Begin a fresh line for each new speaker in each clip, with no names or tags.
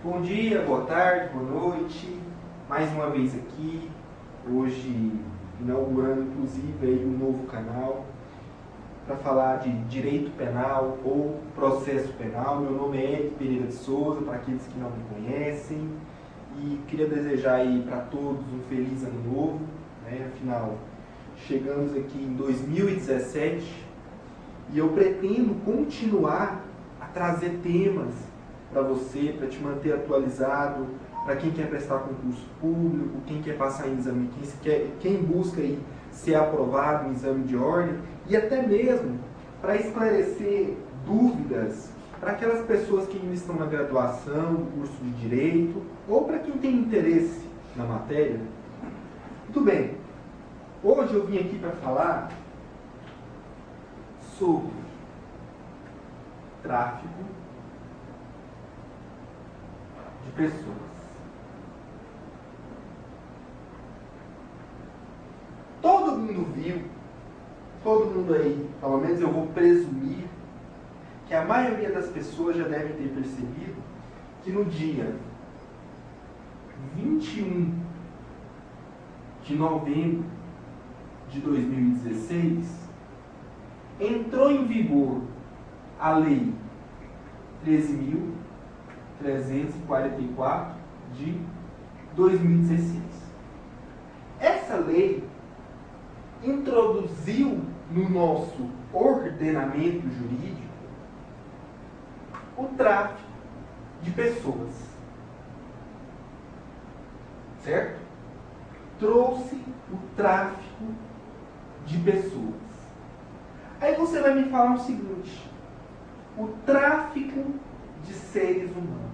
Bom dia, boa tarde, boa noite. Mais uma vez aqui, hoje inaugurando inclusive aí um novo canal para falar de direito penal ou processo penal. Meu nome é Ed Pereira de Souza, para aqueles que não me conhecem, e queria desejar aí para todos um feliz ano novo, né? Afinal, chegamos aqui em 2017 e eu pretendo continuar a trazer temas para você, para te manter atualizado, para quem quer prestar concurso público, quem quer passar em exame, quem busca aí ser aprovado em exame de ordem, e até mesmo para esclarecer dúvidas para aquelas pessoas que ainda estão na graduação, no curso de Direito, ou para quem tem interesse na matéria. Muito bem, hoje eu vim aqui para falar sobre tráfico de pessoas. Todo mundo viu, todo mundo aí, pelo menos eu vou presumir, que a maioria das pessoas já deve ter percebido que no dia 21 de novembro de 2016, entrou em vigor a Lei 13.344 de 2016. Essa lei introduziu no nosso ordenamento jurídico o tráfico de pessoas. Certo? Trouxe o tráfico de pessoas. Aí você vai me falar o seguinte: o tráfico de seres humanos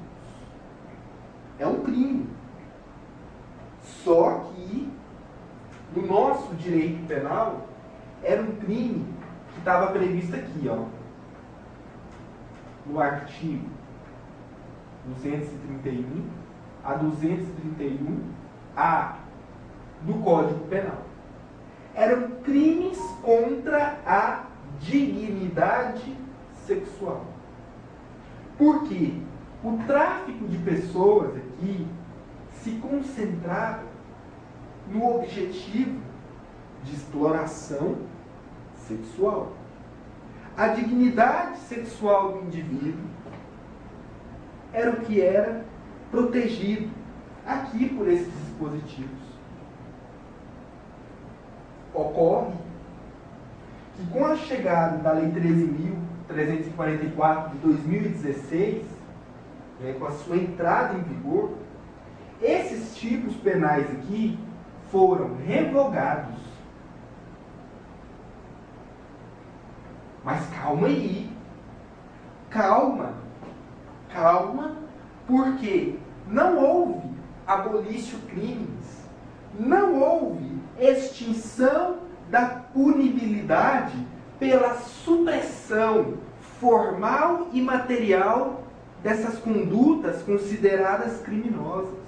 é um crime. Só que no nosso direito penal era um crime que estava previsto aqui, ó, no artigo 231 a 231A do Código Penal. Eram crimes contra a dignidade sexual. Porque o tráfico de pessoas aqui se concentrava no objetivo de exploração sexual. A dignidade sexual do indivíduo era o que era protegido aqui por esses dispositivos. Ocorre que com a chegada da Lei 13.344 de 2016, com a sua entrada em vigor, esses tipos penais aqui foram revogados. Mas calma aí. Calma, porque não houve abolício crimes, não houve extinção da punibilidade pela supressão formal e material dessas condutas consideradas criminosas.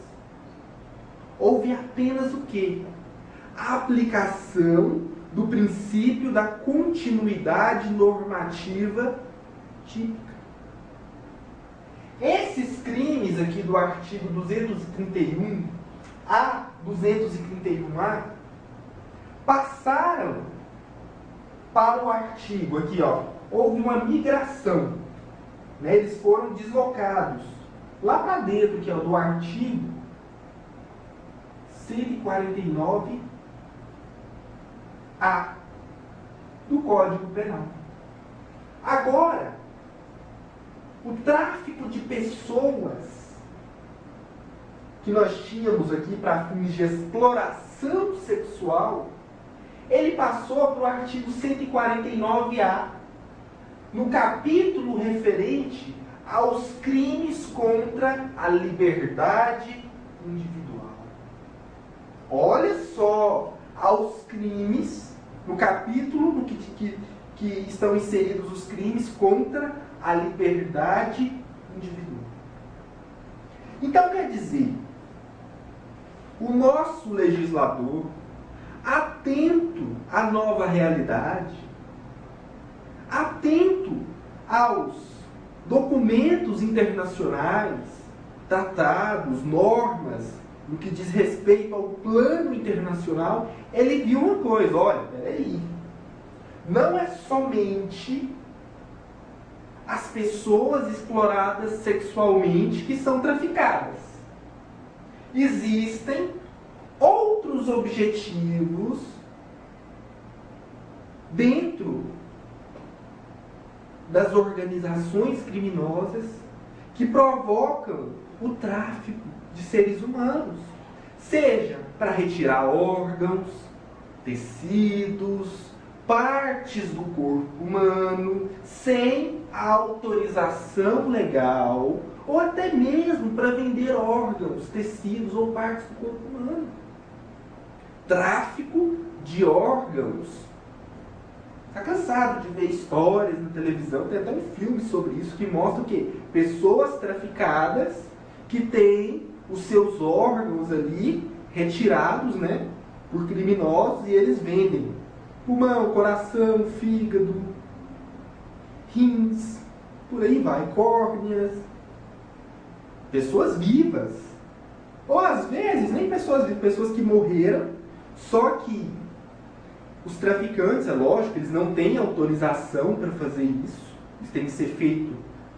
Houve apenas o quê? A aplicação do princípio da continuidade normativa típica. Esses crimes aqui do artigo 231 a 231A passaram para o artigo aqui, ó. Houve uma migração, né? Eles foram deslocados lá para dentro, que é o do artigo 149A do Código Penal. Agora, o tráfico de pessoas que nós tínhamos aqui para fins de exploração sexual, ele passou para o artigo 149A, no capítulo referente aos crimes contra a liberdade individual. Olha só, aos crimes, no capítulo no que estão inseridos os crimes contra a liberdade individual. Então, quer dizer, o nosso legislador, atento à nova realidade, atento aos documentos internacionais, tratados, normas, no que diz respeito ao plano internacional, ele viu uma coisa: olha, peraí, não é somente as pessoas exploradas sexualmente que são traficadas. Existem outros objetivos dentro das organizações criminosas que provocam o tráfico de seres humanos, seja para retirar órgãos, tecidos, partes do corpo humano, sem a autorização legal, ou até mesmo para vender órgãos, tecidos ou partes do corpo humano. Tráfico de órgãos. Está cansado de ver histórias na televisão? Tem até um filme sobre isso que mostra o quê? Pessoas traficadas que têm os seus órgãos ali retirados, né, por criminosos, e eles vendem pulmão, coração, fígado, rins, por aí vai, córneas. Pessoas vivas. Ou às vezes, nem pessoas vivas, pessoas que morreram, só que os traficantes, é lógico, eles não têm autorização para fazer isso. Isso tem que ser feito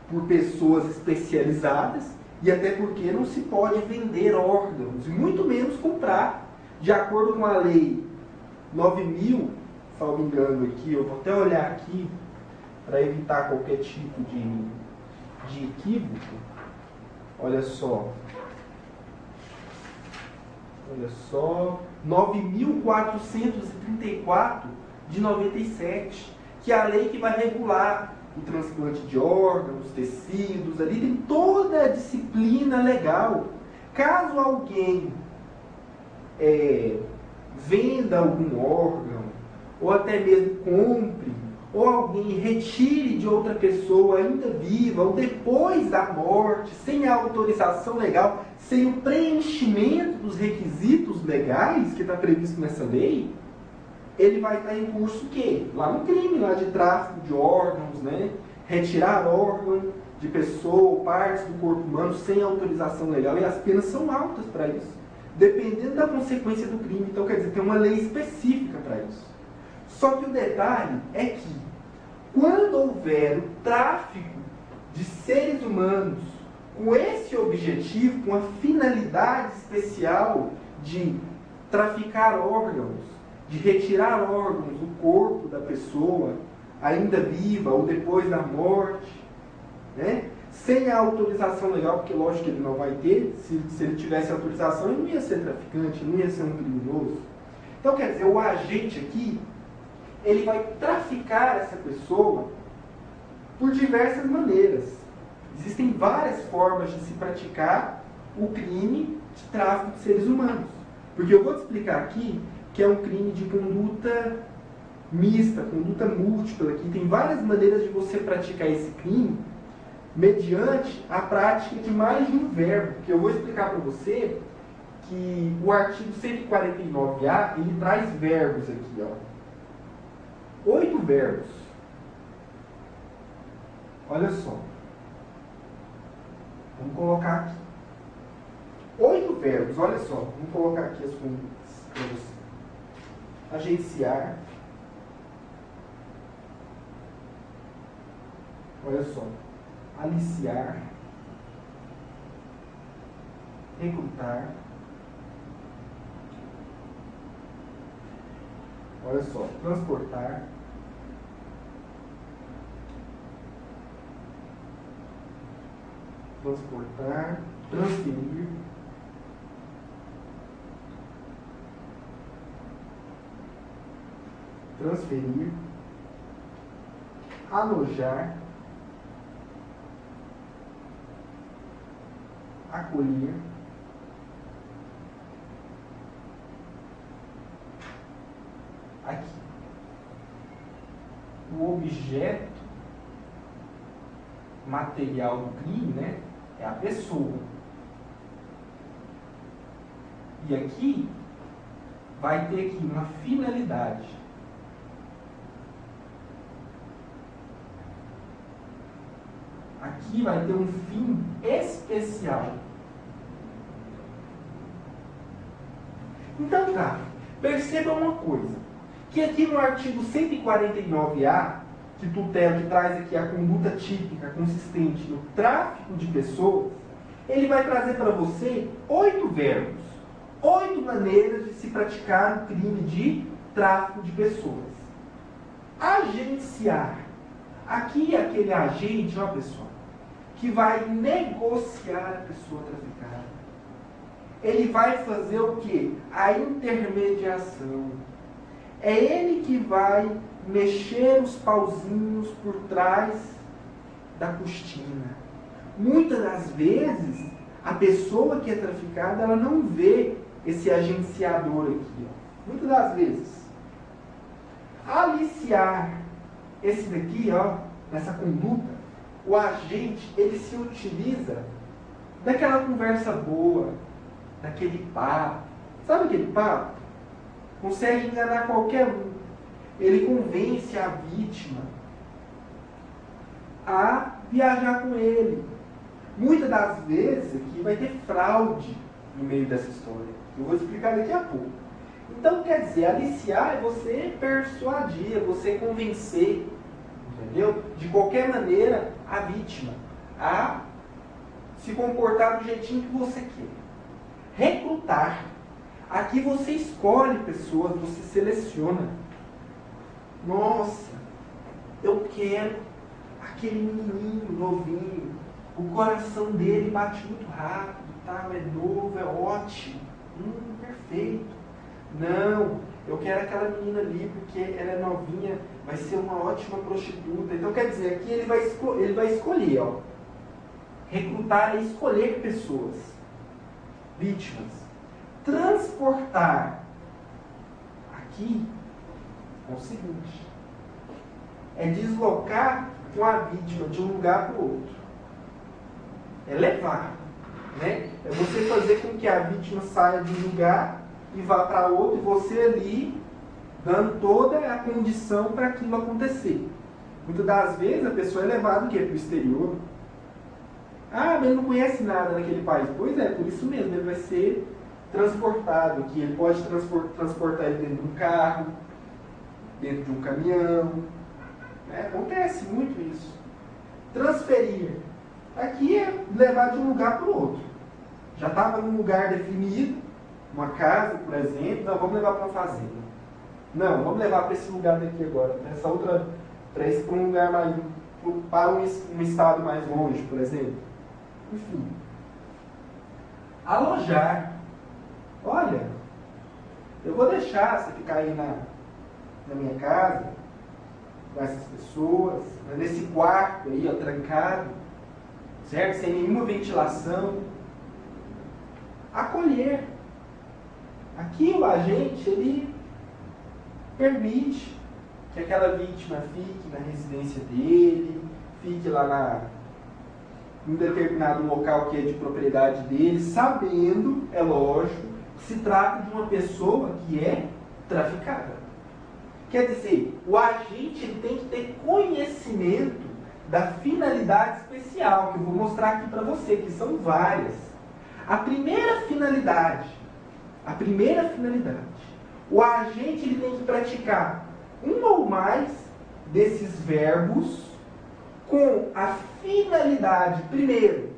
por pessoas especializadas, e até porque não se pode vender órgãos, e muito menos comprar. De acordo com a lei 9.000, salvo engano aqui, eu vou até olhar aqui para evitar qualquer tipo de equívoco. Olha só. Olha só. 9.434 de 97, que é a lei que vai regular o transplante de órgãos, tecidos, ali tem toda a disciplina legal. Caso alguém venda algum órgão, ou até mesmo compre, ou alguém retire de outra pessoa ainda viva, ou depois da morte, sem a autorização legal, sem o preenchimento dos requisitos legais que está previsto nessa lei, ele vai estar em curso o quê? Lá no crime, lá de tráfico de órgãos, né? Retirar órgão de pessoa ou partes do corpo humano sem autorização legal, e as penas são altas para isso, dependendo da consequência do crime. Então, quer dizer, tem uma lei específica para isso. Só que o detalhe é que, quando houver o tráfico de seres humanos com esse objetivo, com a finalidade especial de traficar órgãos, de retirar órgãos do corpo da pessoa, ainda viva ou depois da morte, né? Sem a autorização legal, porque lógico que ele não vai ter, se ele tivesse autorização, ele não ia ser traficante, não ia ser um criminoso. Então, quer dizer, o agente aqui, ele vai traficar essa pessoa por diversas maneiras. Existem várias formas de se praticar o crime de tráfico de seres humanos. Porque eu vou te explicar aqui que é um crime de conduta mista, conduta múltipla. Aqui tem várias maneiras de você praticar esse crime mediante a prática de mais de um verbo. Porque eu vou explicar para você que o artigo 149A, ele traz verbos aqui, ó. 8 verbos. Olha só. Vamos colocar aqui. 8 verbos, olha só. Vamos colocar aqui as condutas para você. Agenciar. Olha só. Aliciar. Recrutar. Olha só. Transportar. Transportar. Transferir. Transferir. Alojar. Acolher. Aqui. O objeto material do crime, né, é a pessoa. E aqui vai ter aqui uma finalidade. Aqui vai ter um fim especial. o tráfico? Perceba uma coisa, que aqui no artigo 149A, que traz aqui a conduta típica consistente no tráfico de pessoas, ele vai trazer para você 8 verbos, 8 maneiras de se praticar o crime de tráfico de pessoas. Agenciar. Aqui é aquele agente, ó pessoal, que vai negociar a pessoa traficada. Ele vai fazer o quê? A intermediação. É ele que vai mexer os pauzinhos por trás da cortina. Muitas das vezes, a pessoa que é traficada, ela não vê esse agenciador aqui. Ó. Muitas das vezes. Aliciar. Esse daqui, ó, nessa conduta, o agente, ele se utiliza daquela conversa boa, daquele papo. Sabe aquele papo? Consegue enganar qualquer um. Ele convence a vítima a viajar com ele. Muitas das vezes aqui vai ter fraude no meio dessa história. Eu vou explicar daqui a pouco. Então, quer dizer, aliciar é você persuadir, é você convencer, entendeu? De qualquer maneira, a vítima a se comportar do jeitinho que você quer. Recrutar. Aqui você escolhe pessoas, você seleciona. Nossa, eu quero aquele menininho novinho. O coração dele bate muito rápido, tá? É novo, é ótimo. Perfeito. Não, eu quero aquela menina ali porque ela é novinha, vai ser uma ótima prostituta. Então, quer dizer, aqui ele vai escolher, ó. Recrutar é escolher pessoas. Vítimas. Transportar. Aqui é o seguinte. É deslocar com a vítima de um lugar para o outro. É levar. Né? É você fazer com que a vítima saia de um lugar e vá para outro, e você ali dando toda a condição para aquilo acontecer. Muitas das vezes a pessoa é levada para o exterior. Ah, mas ele não conhece nada naquele país. Pois é, por isso mesmo, ele vai ser transportado aqui. Ele pode transportar ele dentro de um carro, dentro de um caminhão. Acontece muito isso. Transferir. Aqui é levar de um lugar para o outro. Já estava num lugar definido, uma casa, por exemplo, não, vamos levar para uma fazenda. Não, vamos levar para esse lugar daqui agora, para um lugar mais, para um estado mais longe, por exemplo. Enfim. Alojar. Olha, eu vou deixar você ficar aí na minha casa, com essas pessoas, nesse quarto aí, ó, trancado, certo? Sem nenhuma ventilação. Acolher. Aqui o agente, ele permite que aquela vítima fique na residência dele, fique lá em determinado local que é de propriedade dele, sabendo, é lógico, que se trata de uma pessoa que é traficada. Quer dizer, o agente ele tem que ter conhecimento da finalidade especial, que eu vou mostrar aqui para você, que são várias. A primeira finalidade, o agente ele tem que praticar um ou mais desses verbos com a finalidade, primeiro,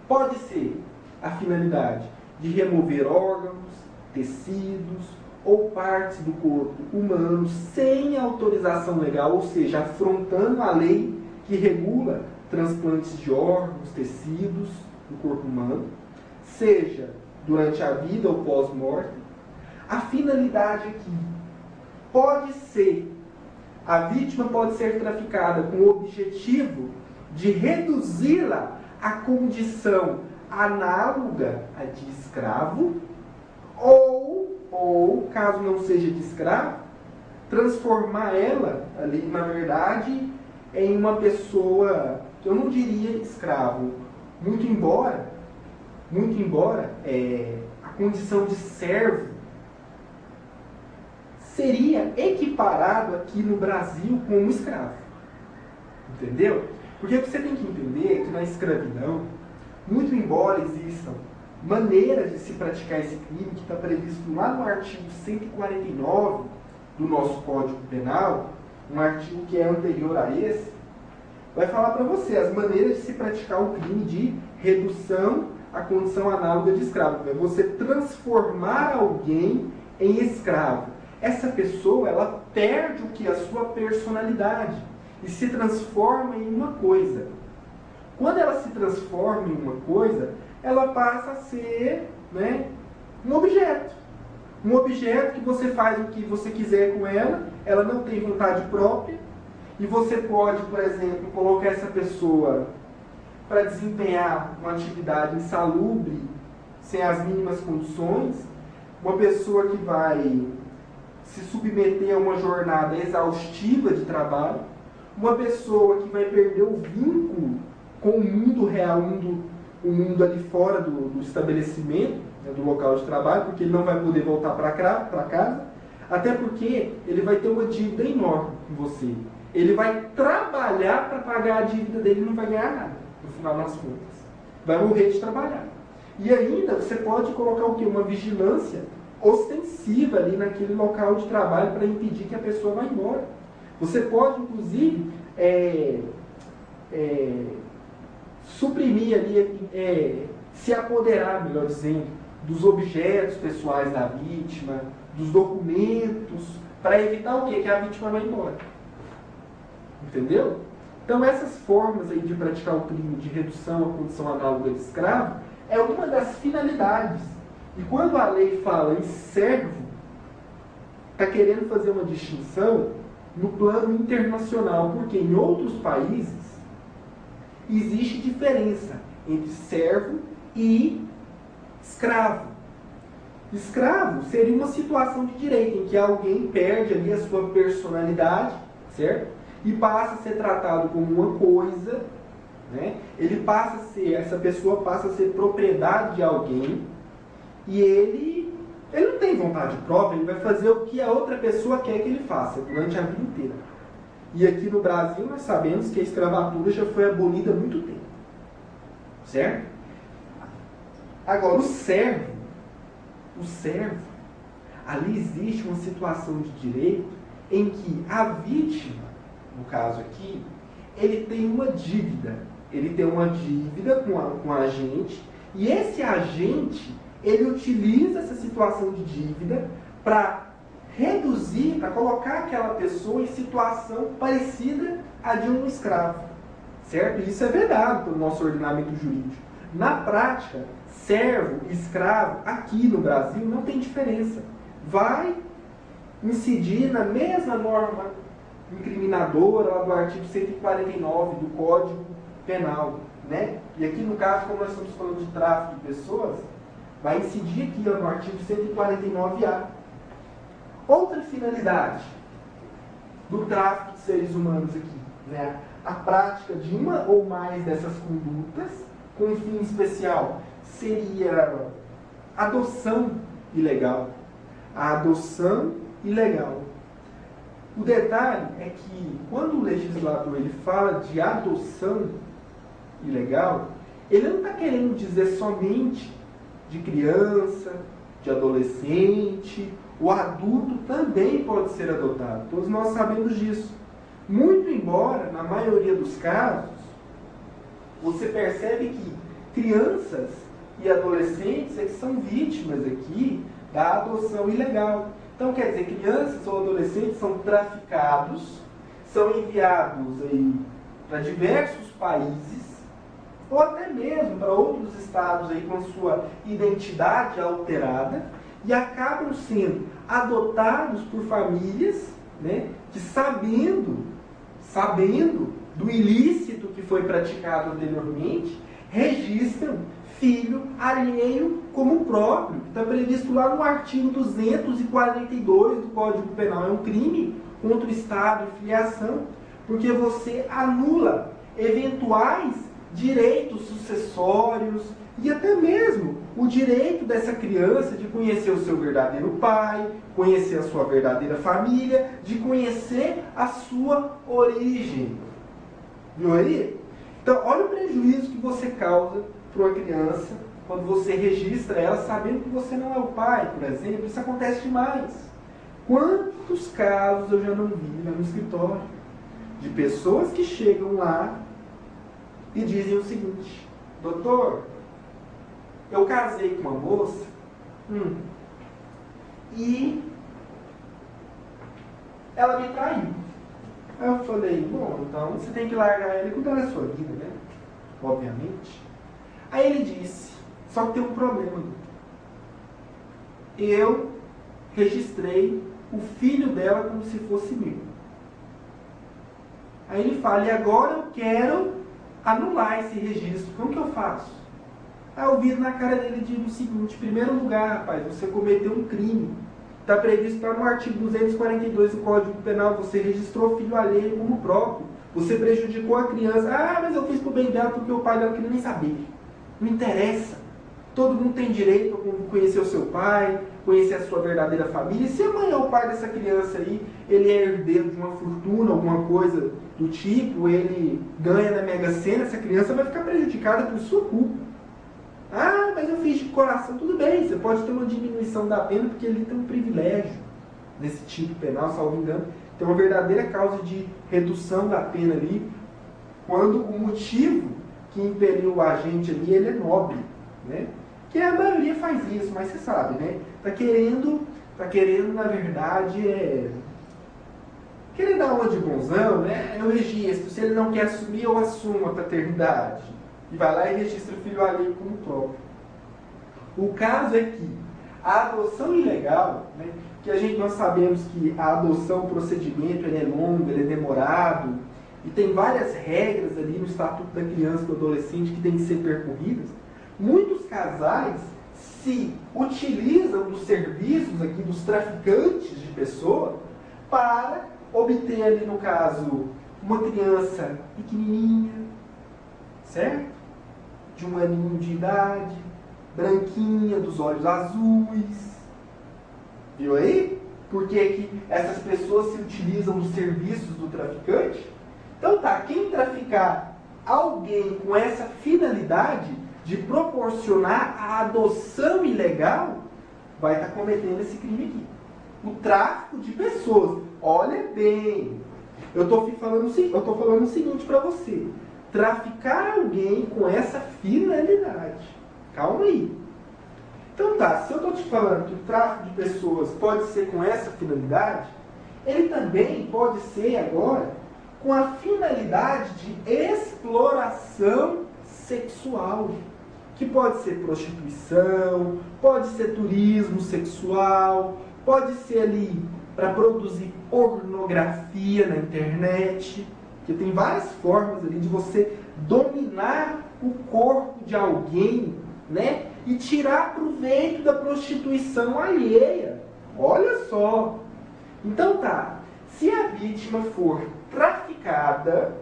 pode ser a finalidade de remover órgãos, tecidos ou partes do corpo humano sem autorização legal, ou seja, afrontando a lei que regula transplantes de órgãos, tecidos do corpo humano, seja durante a vida ou pós-morte. A finalidade aqui pode ser, a vítima pode ser traficada com o objetivo de reduzi-la à condição análoga à de escravo, ou, caso não seja de escravo, transformar ela ali, na verdade, em uma pessoa, eu não diria escravo, muito embora a condição de servo seria equiparado aqui no Brasil como escravo. Entendeu? Porque você tem que entender que na escravidão, muito embora existam maneiras de se praticar esse crime, que está previsto lá no artigo 149 do nosso Código Penal, um artigo que é anterior a esse, vai falar para você as maneiras de se praticar o crime de redução à condição análoga de escravo. É você transformar alguém em escravo. Essa pessoa, ela perde o que? A sua personalidade e se transforma em uma coisa. Quando ela se transforma em uma coisa, ela passa a ser, né, um objeto. Um objeto que você faz o que você quiser com ela, ela não tem vontade própria, e você pode, por exemplo, colocar essa pessoa para desempenhar uma atividade insalubre, sem as mínimas condições, uma pessoa que vai se submeter a uma jornada exaustiva de trabalho, uma pessoa que vai perder o vínculo com o mundo real, o mundo ali fora do estabelecimento, né, do local de trabalho, porque ele não vai poder voltar para casa, até porque ele vai ter uma dívida enorme com você. Ele vai trabalhar para pagar a dívida dele e não vai ganhar nada, no final das contas. Vai morrer de trabalhar. E ainda você pode colocar o quê? Uma vigilância ostensiva ali naquele local de trabalho para impedir que a pessoa vá embora. Você pode, inclusive, suprimir ali, se apoderar, melhor dizendo, dos objetos pessoais da vítima, dos documentos, para evitar o quê? Que a vítima vá embora. Entendeu? Então essas formas aí de praticar o crime de redução à condição análoga de escravo é uma das finalidades. E quando a lei fala em servo, está querendo fazer uma distinção no plano internacional, porque em outros países existe diferença entre servo e escravo. Escravo seria uma situação de direito em que alguém perde ali a sua personalidade, certo? E passa a ser tratado como uma coisa, né? Essa pessoa passa a ser propriedade de alguém e ele não tem vontade própria, ele vai fazer o que a outra pessoa quer que ele faça durante a vida inteira. E aqui no Brasil nós sabemos que a escravatura já foi abolida há muito tempo, certo? Agora o servo, ali existe uma situação de direito em que a vítima, no caso aqui, ele tem uma dívida. Ele tem uma dívida com a agente, e esse agente, ele utiliza essa situação de dívida para reduzir, para colocar aquela pessoa em situação parecida à de um escravo. Certo? E isso é vedado pelo nosso ordenamento jurídico. Na prática, servo e escravo, aqui no Brasil, não tem diferença. Vai incidir na mesma norma incriminadora lá do artigo 149 do Código Penal, né? E aqui no caso, como nós estamos falando de tráfico de pessoas, vai incidir aqui no artigo 149A. Outra finalidade do tráfico de seres humanos aqui, né? A prática de uma ou mais dessas condutas com um fim especial seria adoção ilegal. A adoção ilegal. O detalhe é que, quando o legislador ele fala de adoção ilegal, ele não está querendo dizer somente de criança, de adolescente, o adulto também pode ser adotado. Todos nós sabemos disso. Muito embora, na maioria dos casos, você percebe que crianças e adolescentes é que são vítimas aqui da adoção ilegal. Então, quer dizer, crianças ou adolescentes são traficados, são enviados aí para diversos países, ou até mesmo para outros estados aí com sua identidade alterada, e acabam sendo adotados por famílias, né, que sabendo do ilícito que foi praticado anteriormente, registram filho alheio como próprio, que está previsto lá no artigo 242 do Código Penal. É um crime contra o Estado e filiação, porque você anula eventuais direitos sucessórios e até mesmo o direito dessa criança de conhecer o seu verdadeiro pai, conhecer a sua verdadeira família, de conhecer a sua origem. Viu aí? Então, olha o prejuízo que você causa para uma criança quando você registra ela sabendo que você não é o pai, por exemplo. Isso acontece demais. Quantos casos eu já não vi lá no escritório de pessoas que chegam lá e dizem o seguinte: doutor, eu casei com uma moça e ela me traiu. Aí eu falei, bom, então você tem que largar ela e cuidar da sua vida, né? Obviamente. Aí ele disse, só que tem um problema, doutor. Eu registrei o filho dela como se fosse meu. Aí ele fala, e agora eu quero anular esse registro. Como que eu faço? Aí eu vi na cara dele e digo o seguinte: em primeiro lugar, rapaz, você cometeu um crime. Está previsto, está no artigo 242 do Código Penal, você registrou filho alheio como próprio. Você prejudicou a criança. Ah, mas eu fiz pro bem dela porque o pai dela queria nem saber. Não interessa. Todo mundo tem direito a conhecer o seu pai, conhecer a sua verdadeira família. E se amanhã o pai dessa criança aí, ele é herdeiro de uma fortuna, alguma coisa do tipo, ele ganha na Mega Sena, essa criança vai ficar prejudicada por sua culpa. Ah, mas eu fiz de coração. Tudo bem, você pode ter uma diminuição da pena porque ele tem um privilégio nesse tipo penal, salvo engano. Tem uma verdadeira causa de redução da pena ali, quando o motivo que impeliu o agente ali, ele é nobre, né? Que a maioria faz isso, mas você sabe, né? Tá querendo na verdade, querer dar uma de bonzão, né? Eu registro. Se ele não quer assumir, eu assumo a paternidade. E vai lá e registra o filho alheio como próprio. O caso é que a adoção ilegal, né, que nós sabemos que a adoção, o procedimento, ele é longo, ele é demorado, e tem várias regras ali no Estatuto da Criança e do Adolescente que tem que ser percorridas. Muitos casais se utilizam dos serviços aqui dos traficantes de pessoa para obter ali, no caso, uma criança pequenininha, certo? De 1 aninho de idade, branquinha, dos olhos azuis. Viu aí? Por que essas pessoas se utilizam dos serviços do traficante? Então tá, quem traficar alguém com essa finalidade de proporcionar a adoção ilegal, vai estar cometendo esse crime aqui. O tráfico de pessoas. Olha bem, eu estou falando o seguinte para você. Traficar alguém com essa finalidade. Calma aí. Então tá, se eu estou te falando que o tráfico de pessoas pode ser com essa finalidade, ele também pode ser agora com a finalidade de exploração sexual. Que pode ser prostituição, pode ser turismo sexual, pode ser ali para produzir pornografia na internet. Porque tem várias formas ali de você dominar o corpo de alguém, né? E tirar proveito da prostituição alheia. Olha só. Então tá, se a vítima for traficada,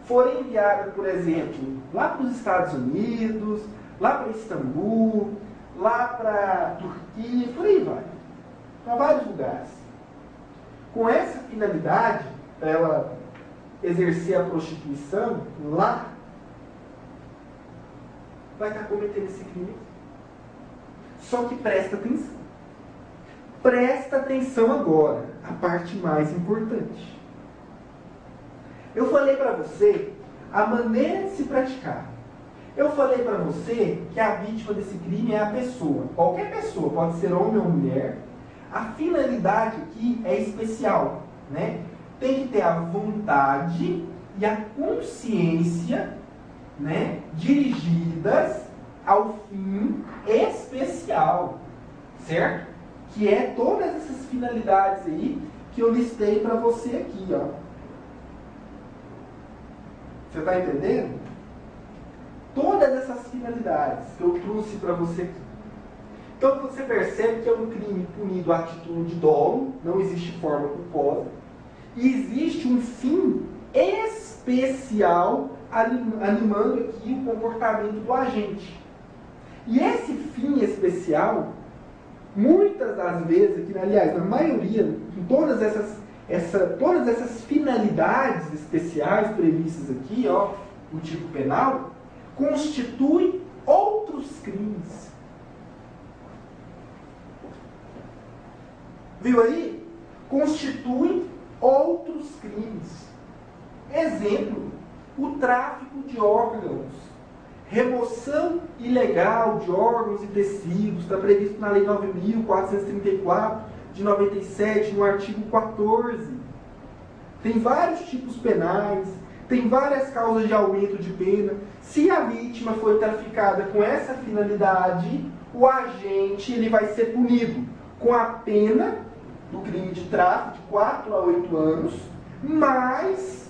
for enviada, por exemplo, lá para os Estados Unidos, lá para Istambul, lá para Turquia, por aí vai. Para vários lugares. Com essa finalidade, para ela exercer a prostituição lá, vai estar cometendo esse crime. Só que presta atenção. Presta atenção agora, a parte mais importante. Eu falei para você a maneira de se praticar. Eu falei para você que a vítima desse crime é a pessoa. Qualquer pessoa, pode ser homem ou mulher. A finalidade aqui é especial, né? Tem que ter a vontade e a consciência, né, dirigidas ao fim especial, certo? Que é todas essas finalidades aí que eu listei para você aqui, ó. Você está entendendo? Todas essas finalidades que eu trouxe para você aqui. Então você percebe que é um crime punido a título de dolo, não existe forma culposa, e existe um fim especial animando aqui o comportamento do agente. E esse fim especial, muitas das vezes, aqui, aliás, na maioria, em todas essas finalidades especiais previstas aqui, ó, o tipo penal, constitui outro outros crimes. Viu aí? Constituem outros crimes. Exemplo, o tráfico de órgãos. Remoção ilegal de órgãos e tecidos, está previsto na Lei 9.434 de 97, no artigo 14. Tem vários tipos penais, tem várias causas de aumento de pena. Se a vítima foi traficada com essa finalidade, o agente ele vai ser punido com a pena do crime de tráfico de 4 a 8 anos, mas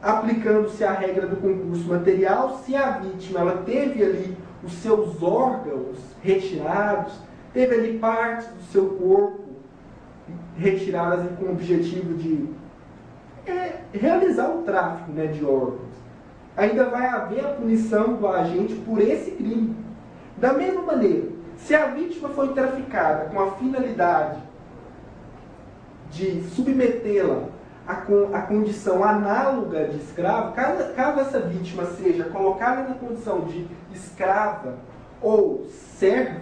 aplicando-se a regra do concurso material, se a vítima ela teve ali os seus órgãos retirados, teve ali partes do seu corpo retiradas com o objetivo de realizar o tráfico, né, de órgãos, ainda vai haver a punição do agente por esse crime. Da mesma maneira, se a vítima foi traficada com a finalidade de submetê-la a condição análoga de escravo, caso essa vítima seja colocada na condição de escrava ou serva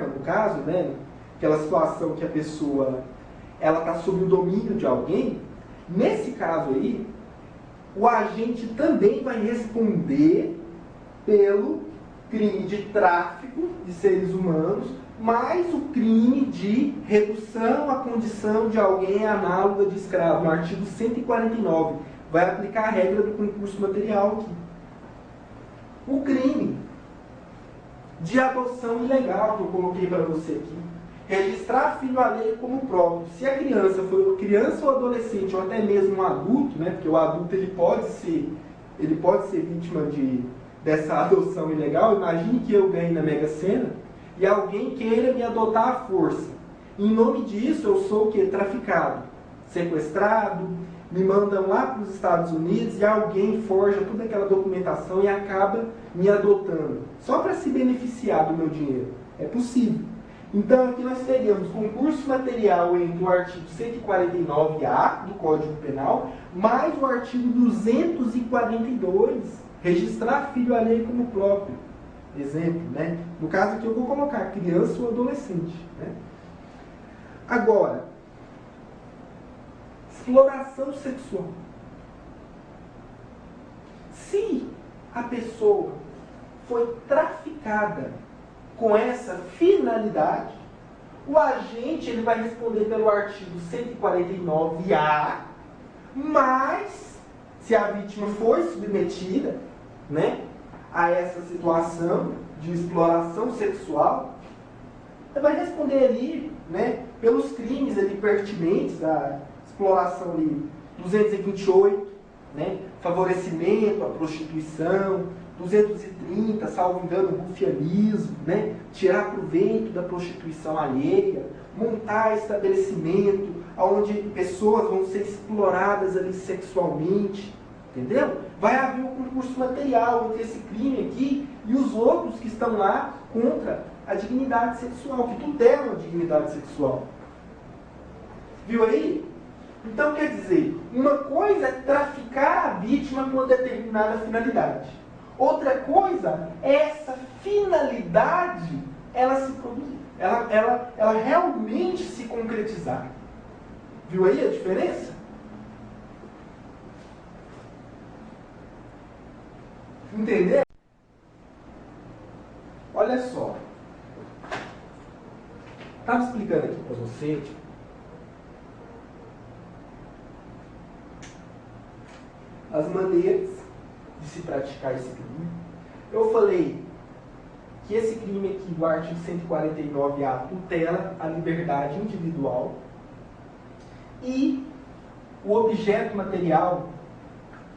no caso, né, aquela situação que a pessoa ela está sob o domínio de alguém, nesse caso aí, o agente também vai responder pelo crime de tráfico de seres humanos, mais o crime de redução à condição de alguém análoga de escravo, no artigo 149. Vai aplicar a regra do concurso material aqui. O crime de adoção ilegal, que eu coloquei para você aqui. Registrar filho alheio como próprio. Se a criança for criança ou adolescente, ou até mesmo um adulto, né, porque o adulto ele pode ser vítima dessa adoção ilegal. Imagine que eu ganhe na Mega Sena e alguém queira me adotar à força. Em nome disso, eu sou o quê? Traficado, sequestrado, me mandam lá para os Estados Unidos e alguém forja toda aquela documentação e acaba me adotando, só para se beneficiar do meu dinheiro. É possível. Então, aqui nós teríamos concurso material entre o artigo 149A do Código Penal, mais o artigo 242, registrar filho alheio como próprio. Exemplo, né? No caso aqui eu vou colocar criança ou adolescente, né? Agora, exploração sexual. Se a pessoa foi traficada com essa finalidade, o agente ele vai responder pelo artigo 149A, mas se a vítima foi submetida, né, a essa situação de exploração sexual, ela vai responder ali, né, pelos crimes ali pertinentes da exploração ali, 228, né, favorecimento à prostituição, 230, salvo engano, rufianismo, né, tirar proveito da prostituição alheia, montar estabelecimento onde pessoas vão ser exploradas ali sexualmente, entendeu? Vai haver um concurso material entre esse crime aqui e os outros que estão lá contra a dignidade sexual, que tutelam a dignidade sexual. Viu aí? Então, quer dizer, uma coisa é traficar a vítima com uma determinada finalidade. Outra coisa é essa finalidade, ela se produzir, ela realmente se concretizar. Viu aí a diferença? Entendeu? Olha só. Estava explicando aqui para você as maneiras de se praticar esse crime. Eu falei que esse crime aqui, do artigo 149A, tutela a liberdade individual e o objeto material,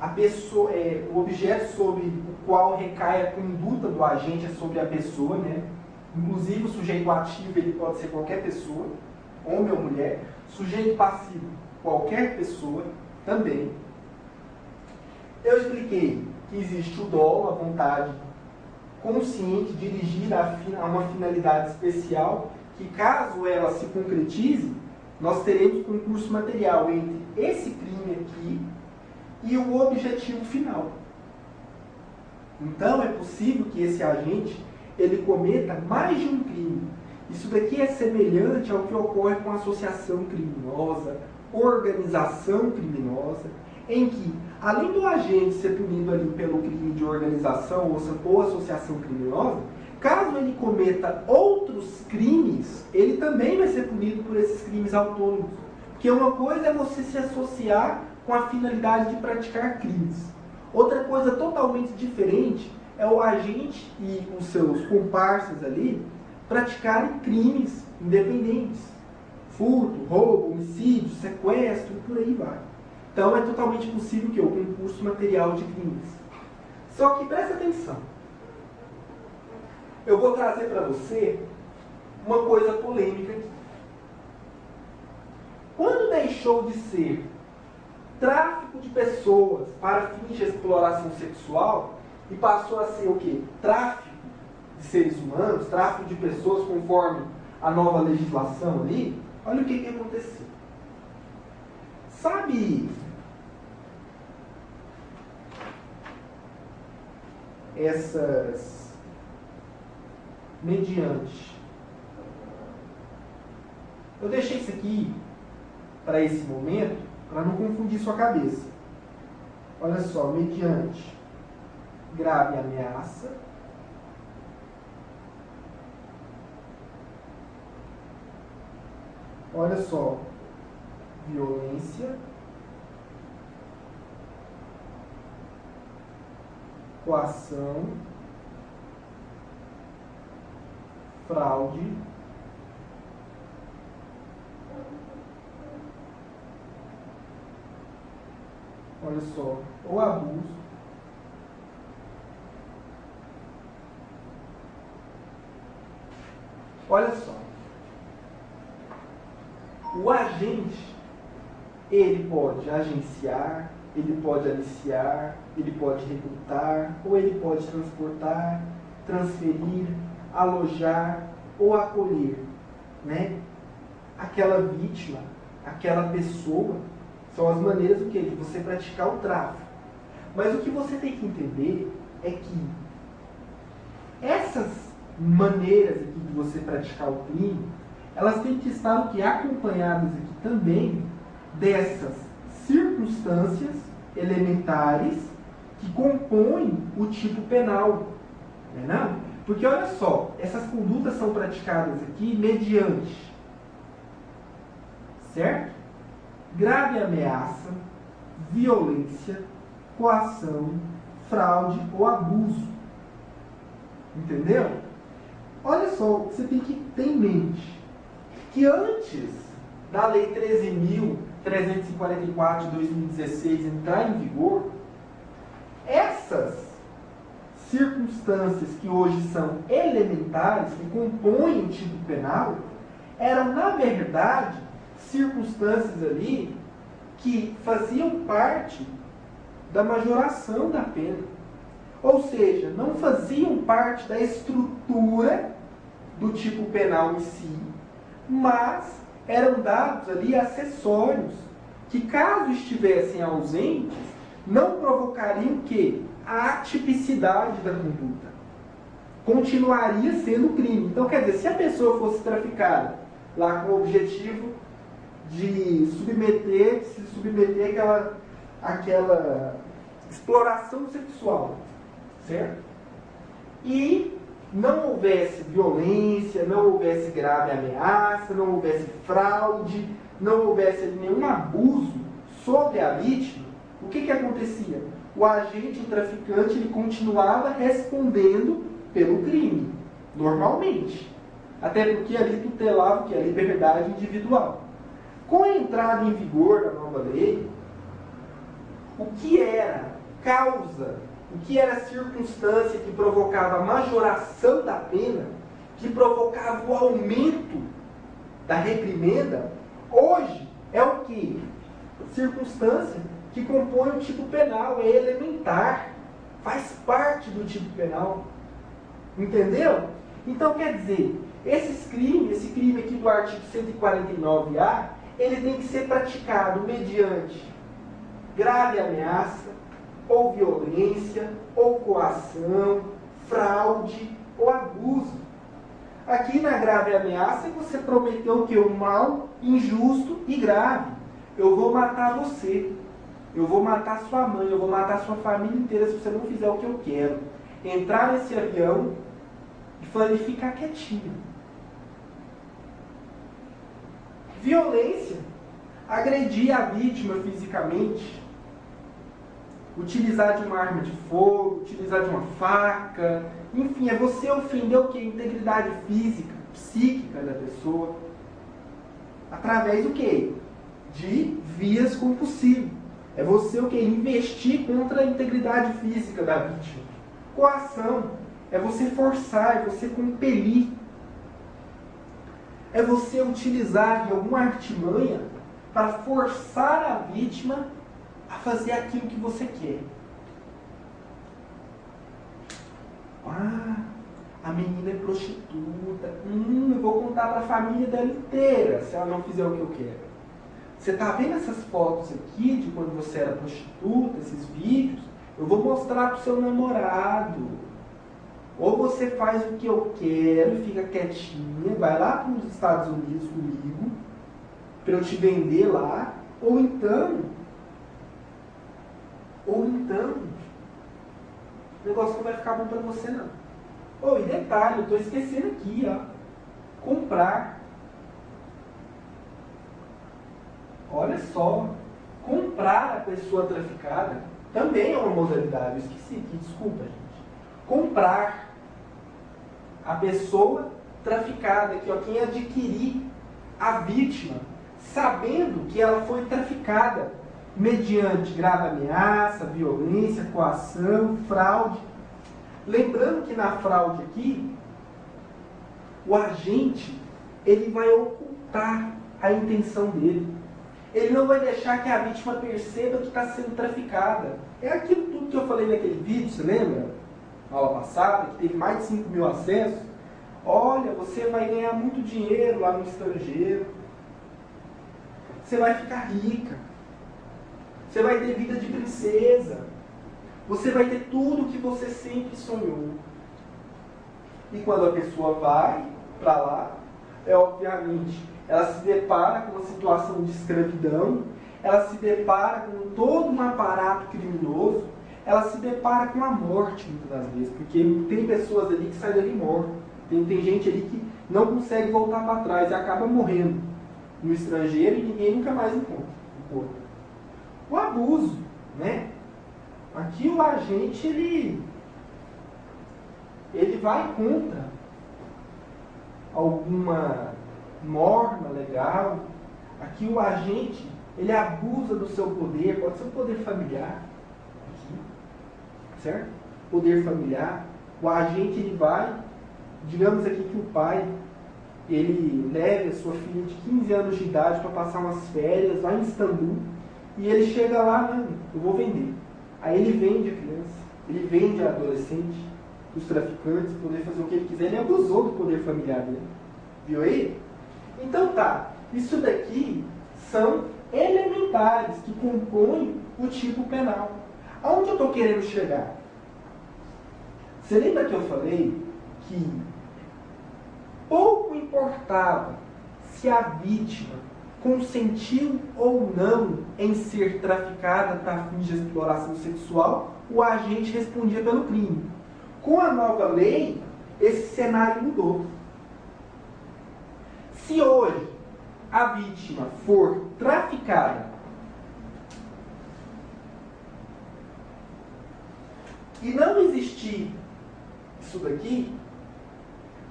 a pessoa, o objeto sobre o qual recai a conduta do agente é sobre a pessoa, né? Inclusive o sujeito ativo ele pode ser qualquer pessoa, homem ou mulher. Sujeito passivo, qualquer pessoa também. Eu expliquei que existe o dolo, a vontade consciente dirigida a uma finalidade especial, que caso ela se concretize, nós teremos concurso material entre esse crime aqui e o objetivo final. Então é possível que esse agente ele cometa mais de um crime. Isso daqui é semelhante ao que ocorre com associação criminosa, organização criminosa, em que, além do agente ser punido ali pelo crime de organização ou associação criminosa, caso ele cometa outros crimes, ele também vai ser punido por esses crimes autônomos. Porque uma coisa é você se associar com a finalidade de praticar crimes. Outra coisa totalmente diferente é o agente e os seus comparsas ali praticarem crimes independentes. Furto, roubo, homicídio, sequestro e por aí vai. Então é totalmente possível que o concurso material de crimes. Só que presta atenção. Eu vou trazer para você uma coisa polêmica aqui. Quando deixou de ser tráfico de pessoas para fins de exploração sexual e passou a ser o quê? Tráfico de seres humanos, tráfico de pessoas conforme a nova legislação ali, olha o que aconteceu. Sabe essas mediante. Eu deixei isso aqui para esse momento, para não confundir sua cabeça. Olha só, mediante grave ameaça, olha só, violência, coação, fraude, olha só, ou abuso, olha só, o agente, ele pode agenciar, ele pode aliciar, ele pode recrutar, ou ele pode transportar, transferir, alojar ou acolher, né? Aquela vítima, aquela pessoa, são as maneiras do que? De você praticar o tráfico. Mas o que você tem que entender é que essas maneiras aqui de você praticar o crime, elas têm que estar o que? Acompanhadas aqui também dessas circunstâncias elementares que compõem o tipo penal. Não é não? Porque olha só, essas condutas são praticadas aqui mediante, certo? Grave ameaça, violência, coação, fraude ou abuso. Entendeu? Olha só, você tem que ter em mente que antes da Lei 13.344 de 2016 entrar em vigor, essas circunstâncias que hoje são elementares, que compõem o tipo penal, eram, na verdade, circunstâncias ali que faziam parte da majoração da pena. Ou seja, não faziam parte da estrutura do tipo penal em si, mas eram dados ali acessórios que, caso estivessem ausentes, não provocariam o quê? A atipicidade da conduta. Continuaria sendo crime. Então, quer dizer, se a pessoa fosse traficada lá com o objetivo de se submeter àquela exploração sexual, certo? E não houvesse violência, não houvesse grave ameaça, não houvesse fraude, não houvesse nenhum abuso sobre a vítima, o que acontecia? O agente, o traficante, ele continuava respondendo pelo crime, normalmente. Até porque ali tutelava que a liberdade individual. Com a entrada em vigor da nova lei, o que era causa, o que era circunstância que provocava a majoração da pena, que provocava o aumento da reprimenda, hoje é o que? Circunstância que compõe o tipo penal, é elementar, faz parte do tipo penal. Entendeu? Então, quer dizer, esse crime aqui do artigo 149A, ele tem que ser praticado mediante grave ameaça, ou violência, ou coação, fraude ou abuso. Aqui na grave ameaça você prometeu o que? O mal injusto e grave. Eu vou matar você. Eu vou matar sua mãe, eu vou matar sua família inteira se você não fizer o que eu quero. Entrar nesse avião e ficar quietinho. Violência. Agredir a vítima fisicamente. Utilizar de uma arma de fogo, utilizar de uma faca. Enfim, é você ofender o que? A integridade física, psíquica da pessoa. Através do que? De vias compulsivas. É você o que? Investir contra a integridade física da vítima. Coação. É você forçar, é você compelir. É você utilizar de alguma artimanha para forçar a vítima a fazer aquilo que você quer. Ah, a menina é prostituta. Eu vou contar para a família dela inteira se ela não fizer o que eu quero. Você está vendo essas fotos aqui de quando você era prostituta, esses vídeos? Eu vou mostrar para o seu namorado. Ou você faz o que eu quero e fica quietinha, vai lá para os Estados Unidos comigo, para eu te vender lá, ou então, o negócio não vai ficar bom para você não. E detalhe, eu estou esquecendo aqui, ó, comprar. Olha só, comprar a pessoa traficada também é uma modalidade, eu esqueci aqui, desculpa gente. Comprar a pessoa traficada, aqui, ó, quem adquirir a vítima, sabendo que ela foi traficada, mediante grave ameaça, violência, coação, fraude. Lembrando que na fraude aqui, o agente, ele vai ocultar a intenção dele. Ele não vai deixar que a vítima perceba que está sendo traficada. É aquilo tudo que eu falei naquele vídeo, você lembra? Na aula passada, que teve mais de 5 mil acessos. Olha, você vai ganhar muito dinheiro lá no estrangeiro. Você vai ficar rica. Você vai ter vida de princesa. Você vai ter tudo o que você sempre sonhou. E quando a pessoa vai para lá, obviamente, ela se depara com uma situação de escravidão, ela se depara com todo um aparato criminoso, ela se depara com a morte muitas das vezes, porque tem pessoas ali que saem dali mortas. Tem gente ali que não consegue voltar para trás e acaba morrendo no estrangeiro e ninguém nunca mais encontra. O abuso, né? Aqui o agente, ele vai contra alguma norma legal. Aqui o agente, ele abusa do seu poder, pode ser um poder familiar, aqui, certo? Poder familiar. O agente, ele vai, digamos aqui que o pai, ele leva a sua filha de 15 anos de idade para passar umas férias lá em Istambul, e ele chega lá, não, eu vou vender. Aí ele vende a criança, ele vende a adolescente, os traficantes, poder fazer o que ele quiser. Ele abusou do poder familiar dele. Viu aí? Então tá, isso daqui são elementares que compõem o tipo penal. Aonde eu estou querendo chegar? Você lembra que eu falei que pouco importava se a vítima consentiu ou não em ser traficada para fins de exploração sexual, o agente respondia pelo crime. Com a nova lei, esse cenário mudou. Se hoje a vítima for traficada e não existir isso daqui,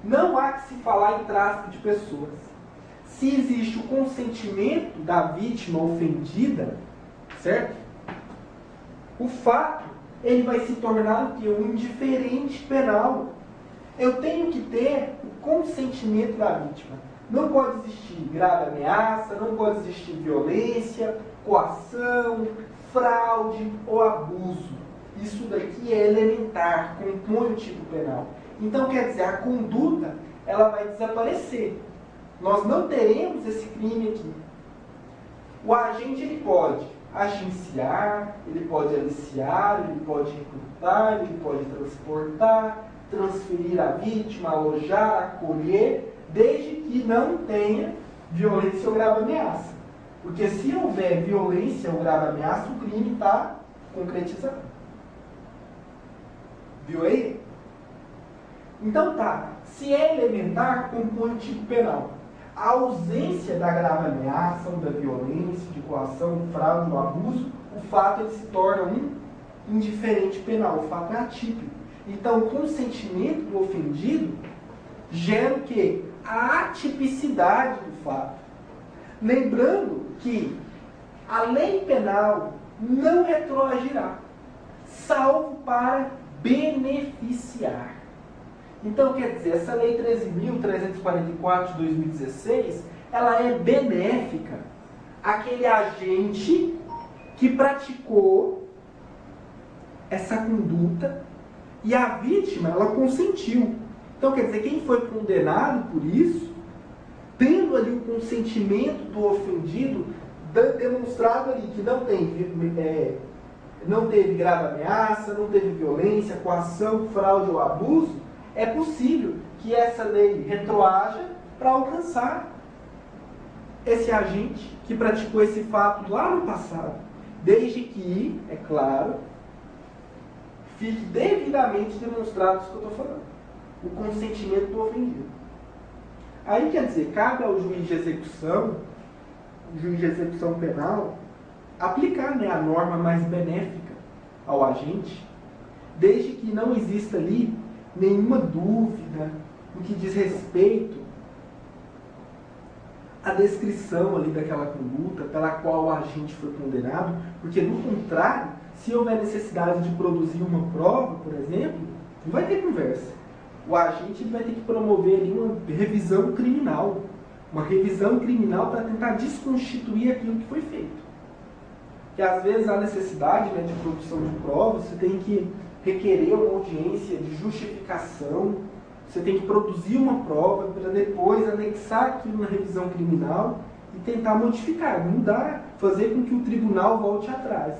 não há que se falar em tráfico de pessoas. Se existe o consentimento da vítima ofendida, certo? O fato, ele vai se tornar o quê? Um indiferente penal. Eu tenho que ter o consentimento da vítima. Não pode existir grave ameaça, não pode existir violência, coação, fraude ou abuso. Isso daqui é elementar, compõe o tipo penal. Então, quer dizer, a conduta, ela vai desaparecer. Nós não teremos esse crime aqui. O agente, ele pode agenciar, ele pode aliciar, ele pode recrutar, ele pode transportar, transferir a vítima, alojar, acolher, desde que não tenha violência ou grave ameaça. Porque se houver violência ou grave ameaça, o crime está concretizado. Viu aí? Então tá, se é elementar, compõe o tipo penal. A ausência da grave ameaça ou da violência, de coação, fraude ou abuso, o fato ele se torna um indiferente penal, o fato é atípico. Então, o consentimento do ofendido gera o quê? A atipicidade do fato. Lembrando que a lei penal não retroagirá, salvo para beneficiar. Então, quer dizer, essa lei 13.344 de 2016, ela é benéfica àquele agente que praticou essa conduta e a vítima, ela consentiu. Então, quer dizer, quem foi condenado por isso, tendo ali o consentimento do ofendido, demonstrado ali que não teve grave ameaça, não teve violência, coação, fraude ou abuso, é possível que essa lei retroaja para alcançar esse agente que praticou esse fato lá no passado, desde que, é claro, fique devidamente demonstrado isso que eu estou falando, o consentimento do ofendido. Aí, quer dizer, cabe ao juiz de execução, o juiz de execução penal, aplicar, né, a norma mais benéfica ao agente, desde que não exista ali nenhuma dúvida no que diz respeito à descrição ali daquela conduta pela qual o agente foi condenado, porque, no contrário, se houver necessidade de produzir uma prova, por exemplo, não vai ter conversa. O agente vai ter que promover ali uma revisão criminal para tentar desconstituir aquilo que foi feito. Que às vezes há necessidade, né, de produção de provas, você tem que requerer uma audiência de justificação, você tem que produzir uma prova para depois anexar aquilo na revisão criminal e tentar modificar, mudar, fazer com que o tribunal volte atrás.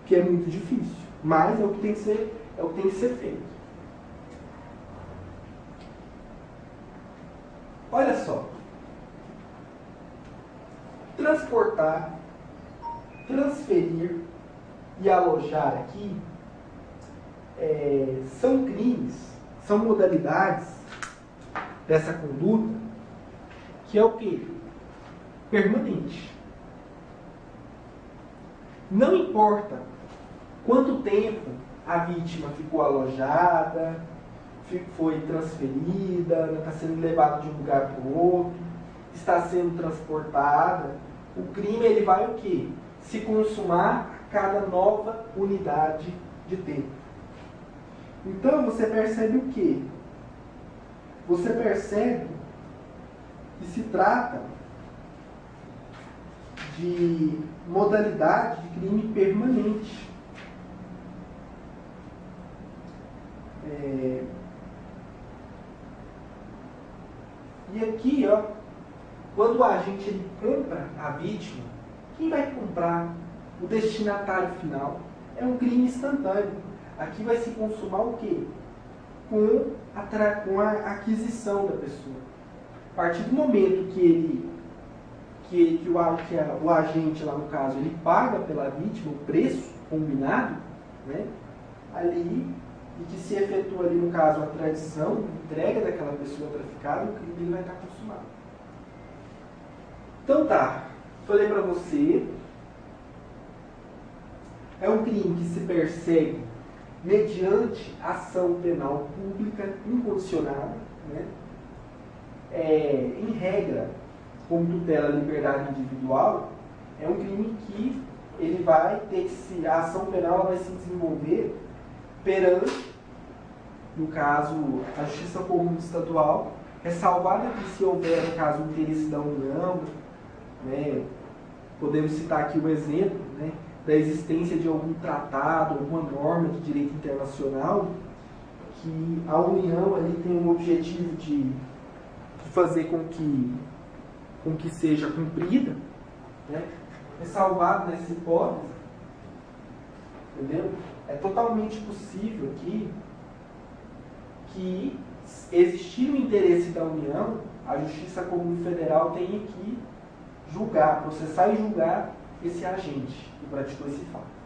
Que é muito difícil, mas é o que tem que ser feito. Olha só. Transportar, transferir e alojar aqui são crimes, são modalidades dessa conduta que é o quê? Permanente. Não importa quanto tempo a vítima ficou alojada, foi transferida, está sendo levada de um lugar para o outro, está sendo transportada, o crime ele vai o quê? Se consumar a cada nova unidade de tempo. Então você percebe o quê? Você percebe que se trata de modalidade de crime permanente. E aqui, ó, quando o agente ele compra a vítima, quem vai comprar? O destinatário final. É um crime instantâneo. Aqui vai se consumar o quê? Com a aquisição da pessoa. A partir do momento que o agente, lá no caso, ele paga pela vítima o preço combinado, né, ali, e que se efetua ali, no caso, a tradição, a entrega daquela pessoa traficada, o crime ele vai estar consumado. Então tá, falei para você, é um crime que se persegue mediante ação penal pública incondicionada, né? Em regra, como tutela a liberdade individual, é um crime que ele vai ter que a ação penal ela vai se desenvolver perante, no caso, a Justiça Comum Estadual, ressalvada que se houver, no caso, o interesse da União, né, podemos citar aqui o exemplo, né, da existência de algum tratado, alguma norma de direito internacional, que a União ali tem um objetivo de fazer com que seja cumprida, né? ressalvado nessa hipótese, entendeu? É totalmente possível que existir o interesse da União, a Justiça Comum Federal tenha que julgar, processar e julgar esse agente que praticou esse fato.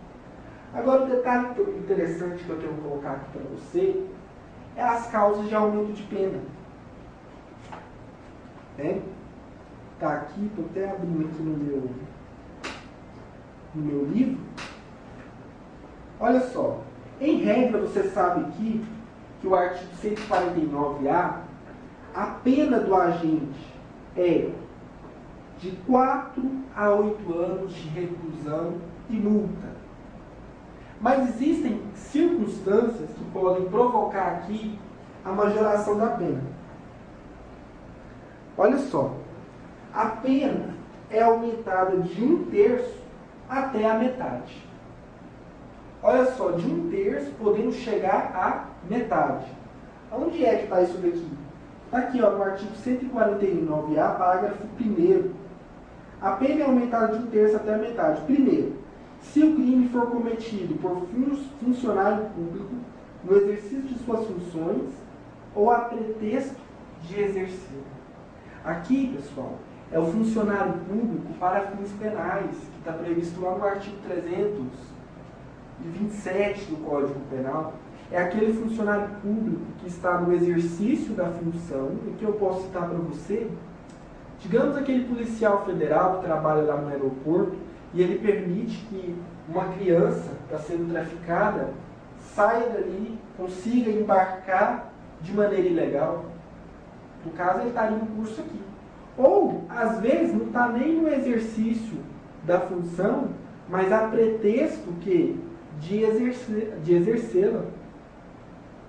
Agora, o detalhe interessante que eu tenho que colocar aqui para você é as causas de aumento de pena. Está aqui, estou até abrindo aqui no meu livro. Olha só, em regra você sabe que o artigo 149A, a pena do agente é de 4 a 8 anos de reclusão e multa. Mas existem circunstâncias que podem provocar aqui a majoração da pena. Olha só, a pena é aumentada de 1/3 até a metade. Olha só, de 1/3 podendo chegar à metade. Onde é que está isso daqui? Está aqui, ó, no artigo 149A, parágrafo 1º. A pena é aumentada de 1/3 até a metade. Primeiro, se o crime for cometido por funcionário público no exercício de suas funções ou a pretexto de exercer. Aqui, pessoal, é o funcionário público para fins penais, que está previsto lá no artigo 327 do Código Penal. É aquele funcionário público que está no exercício da função, e que eu posso citar para você. Digamos aquele policial federal que trabalha lá no aeroporto e ele permite que uma criança que está sendo traficada saia dali, consiga embarcar de maneira ilegal. No caso, ele estaria no curso aqui. Ou, às vezes, não está nem no exercício da função, mas a pretexto que de exercê-la.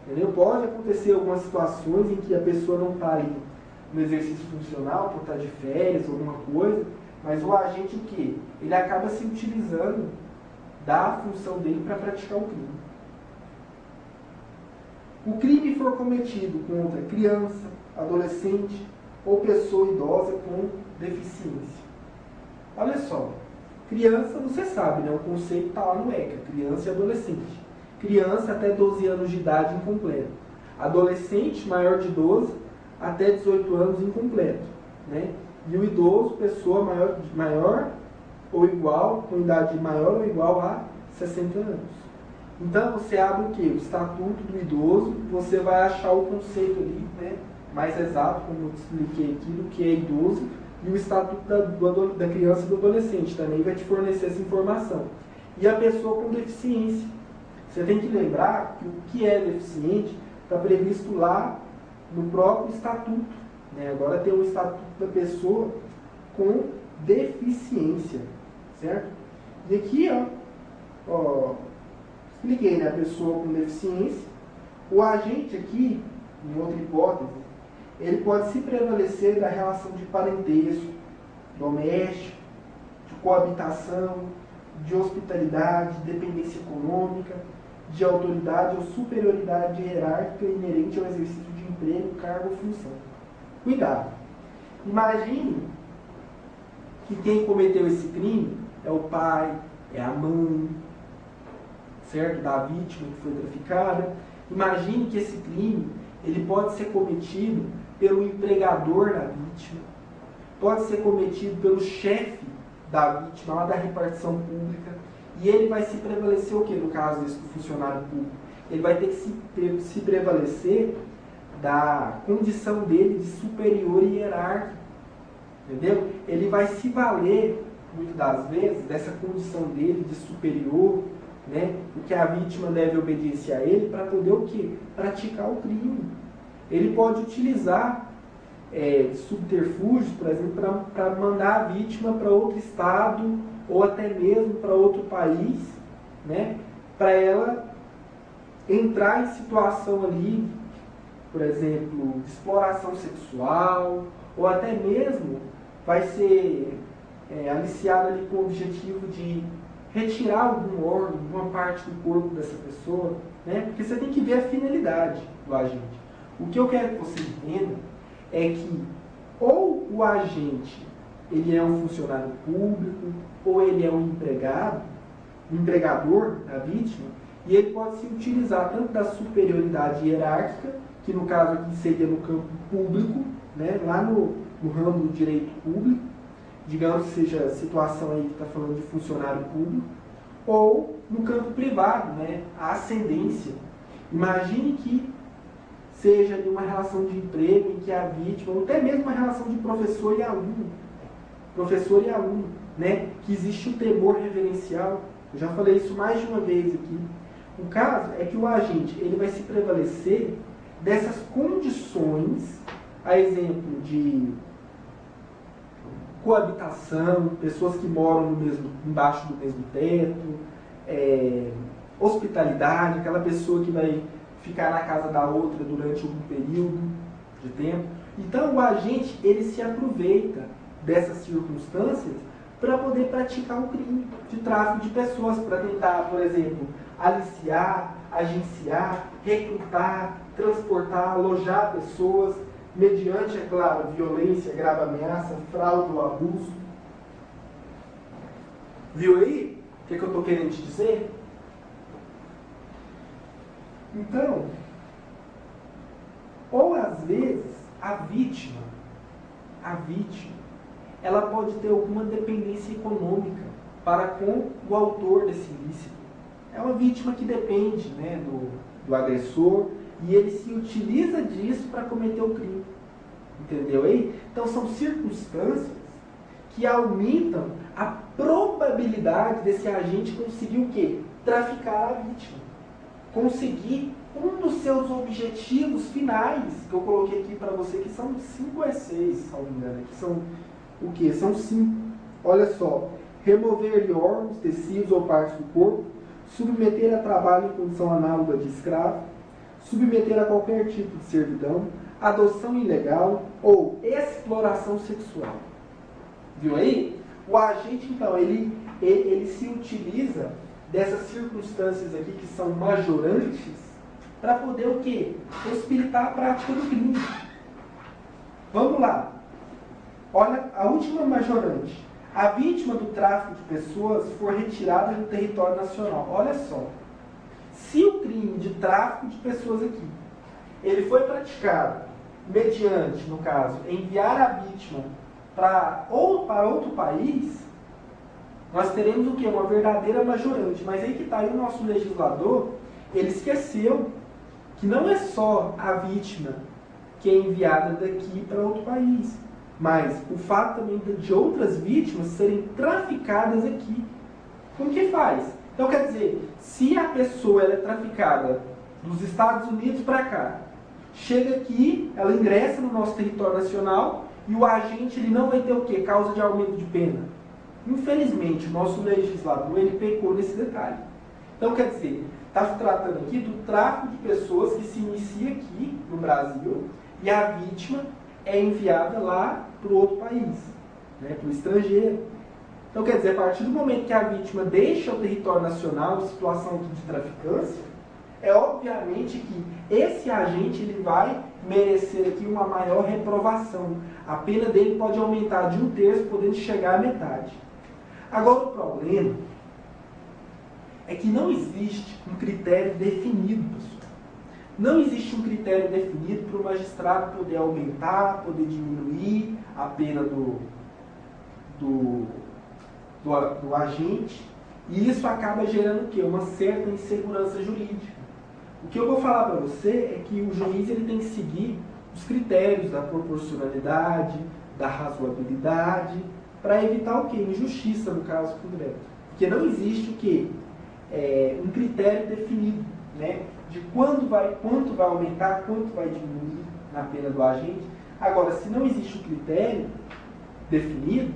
Entendeu? Pode acontecer algumas situações em que a pessoa não está ali no exercício funcional, por estar de férias ou alguma coisa, mas o agente, o quê? Ele acaba se utilizando da função dele para praticar o crime. O crime for cometido contra criança, adolescente ou pessoa idosa com deficiência. Olha só, criança, você sabe, né? O conceito está lá no ECA, criança e adolescente. Criança até 12 anos de idade incompleto. Adolescente maior de 12 até 18 anos incompleto, né? E o idoso, pessoa maior ou igual, com idade maior ou igual a 60 anos. Então você abre o quê? O estatuto do idoso, você vai achar o conceito ali, né, mais exato, como eu expliquei aqui, do que é idoso, e o estatuto da criança e do adolescente também vai te fornecer essa informação. E a pessoa com deficiência. Você tem que lembrar que o que é deficiente está previsto lá no próprio estatuto. Né? Agora tem o estatuto da pessoa com deficiência, certo? E aqui, ó, expliquei, né? A pessoa com deficiência. O agente aqui, em outra hipótese, ele pode se prevalecer da relação de parentesco, doméstico, de coabitação, de hospitalidade, de dependência econômica, de autoridade ou superioridade hierárquica inerente ao exercício de emprego, cargo ou função. Cuidado! Imagine que quem cometeu esse crime é o pai, é a mãe, certo? Da vítima que foi traficada. Imagine que esse crime ele pode ser cometido pelo empregador da vítima, pode ser cometido pelo chefe da vítima, lá da repartição pública, e ele vai se prevalecer o que no caso desse do funcionário público? Ele vai ter que se prevalecer da condição dele de superior hierárquico, entendeu? Ele vai se valer, muitas das vezes, dessa condição dele de superior, né? Porque a vítima deve obediência a ele para poder o quê? Praticar o crime. Ele pode utilizar subterfúgios, por exemplo, para mandar a vítima para outro estado ou até mesmo para outro país, né? Para ela entrar em situação ali, por exemplo, de exploração sexual, ou até mesmo vai ser aliciada ali com o objetivo de retirar algum órgão, alguma parte do corpo dessa pessoa, né? Porque você tem que ver a finalidade do agente. O que eu quero que você entenda é que ou o agente ele é um funcionário público, ou ele é um empregador da vítima, e ele pode se utilizar tanto da superioridade hierárquica, que no caso aqui seria no campo público, né, lá no ramo do direito público, digamos que seja a situação aí que está falando de funcionário público, ou no campo privado, né, a ascendência. Imagine que seja de uma relação de emprego em que a vítima, ou até mesmo uma relação de professor e aluno, né, que existe o temor reverencial. Eu já falei isso mais de uma vez aqui. O caso é que o agente ele vai se prevalecer dessas condições, a exemplo de coabitação, pessoas que moram embaixo do mesmo teto, hospitalidade, aquela pessoa que vai ficar na casa da outra durante algum período de tempo. Então o agente ele se aproveita dessas circunstâncias para poder praticar o crime de tráfico de pessoas, para tentar, por exemplo, aliciar, agenciar, recrutar, transportar, alojar pessoas, mediante, é claro, violência, grave ameaça, fraude ou abuso. Viu aí o que eu estou querendo te dizer? Então, ou às vezes, a vítima, ela pode ter alguma dependência econômica para com o autor desse ilícito. É uma vítima que depende, né, do agressor, e ele se utiliza disso para cometer o crime. Entendeu aí? Então são circunstâncias que aumentam a probabilidade desse agente conseguir o quê? Traficar a vítima. Conseguir um dos seus objetivos finais, que eu coloquei aqui para você, que são 5 ou 6, se não me engano, que são o quê? São 5. Olha só. Remover-lhe órgãos, tecidos ou partes do corpo, submeter a trabalho em condição análoga de escravo, submeter a qualquer tipo de servidão, adoção ilegal ou exploração sexual. Viu aí? O agente, então, ele se utiliza dessas circunstâncias aqui que são majorantes para poder o quê? Possibilitar a prática do crime. Vamos lá. Olha a última majorante. A vítima do tráfico de pessoas for retirada do território nacional. Olha só. Se o crime de tráfico de pessoas aqui, ele foi praticado mediante, no caso, enviar a vítima para outro país, nós teremos o quê? Uma verdadeira majorante. Mas aí que está aí o nosso legislador, ele esqueceu que não é só a vítima que é enviada daqui para outro país, mas o fato também de outras vítimas serem traficadas aqui. Como que faz? Então, quer dizer, se a pessoa ela é traficada dos Estados Unidos para cá, chega aqui, ela ingressa no nosso território nacional e o agente ele não vai ter o quê? Causa de aumento de pena. Infelizmente, o nosso legislador ele pecou nesse detalhe. Então, quer dizer, está se tratando aqui do tráfico de pessoas que se inicia aqui no Brasil e a vítima é enviada lá para o outro país, né, para o estrangeiro. Então, quer dizer, a partir do momento que a vítima deixa o território nacional, situação aqui de traficância, é obviamente que esse agente ele vai merecer aqui uma maior reprovação. A pena dele pode aumentar de 1/3, podendo chegar à metade. Agora, o problema é que não existe um critério definido, pessoal. Não existe um critério definido para o magistrado poder aumentar, poder diminuir a pena do agente, e isso acaba gerando o quê? Uma certa insegurança jurídica. O que eu vou falar para você é que o juiz ele tem que seguir os critérios da proporcionalidade, da razoabilidade, para evitar o quê? Injustiça, no caso concreto. Porque não existe o quê? Um critério definido, né? De quanto vai aumentar, quanto vai diminuir na pena do agente. Agora, se não existe um critério definido,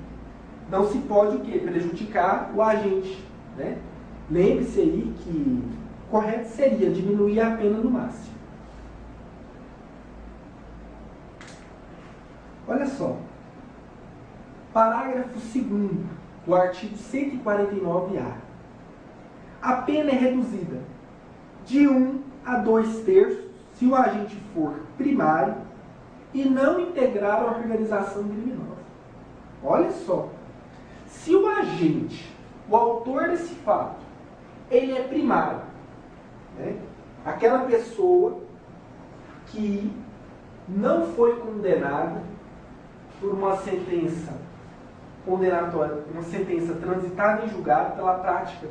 não se pode o quê? Prejudicar o agente, né? Lembre-se aí que o correto seria diminuir a pena no máximo. Olha só. Parágrafo 2º do artigo 149-A. A pena é reduzida de 1 a 2/3 se o agente for primário e não integrar a organização criminosa. Olha só. Se o agente, o autor desse fato, ele é primário, né? Aquela pessoa que não foi condenada por uma sentença condenatória, uma sentença transitada em julgado pela prática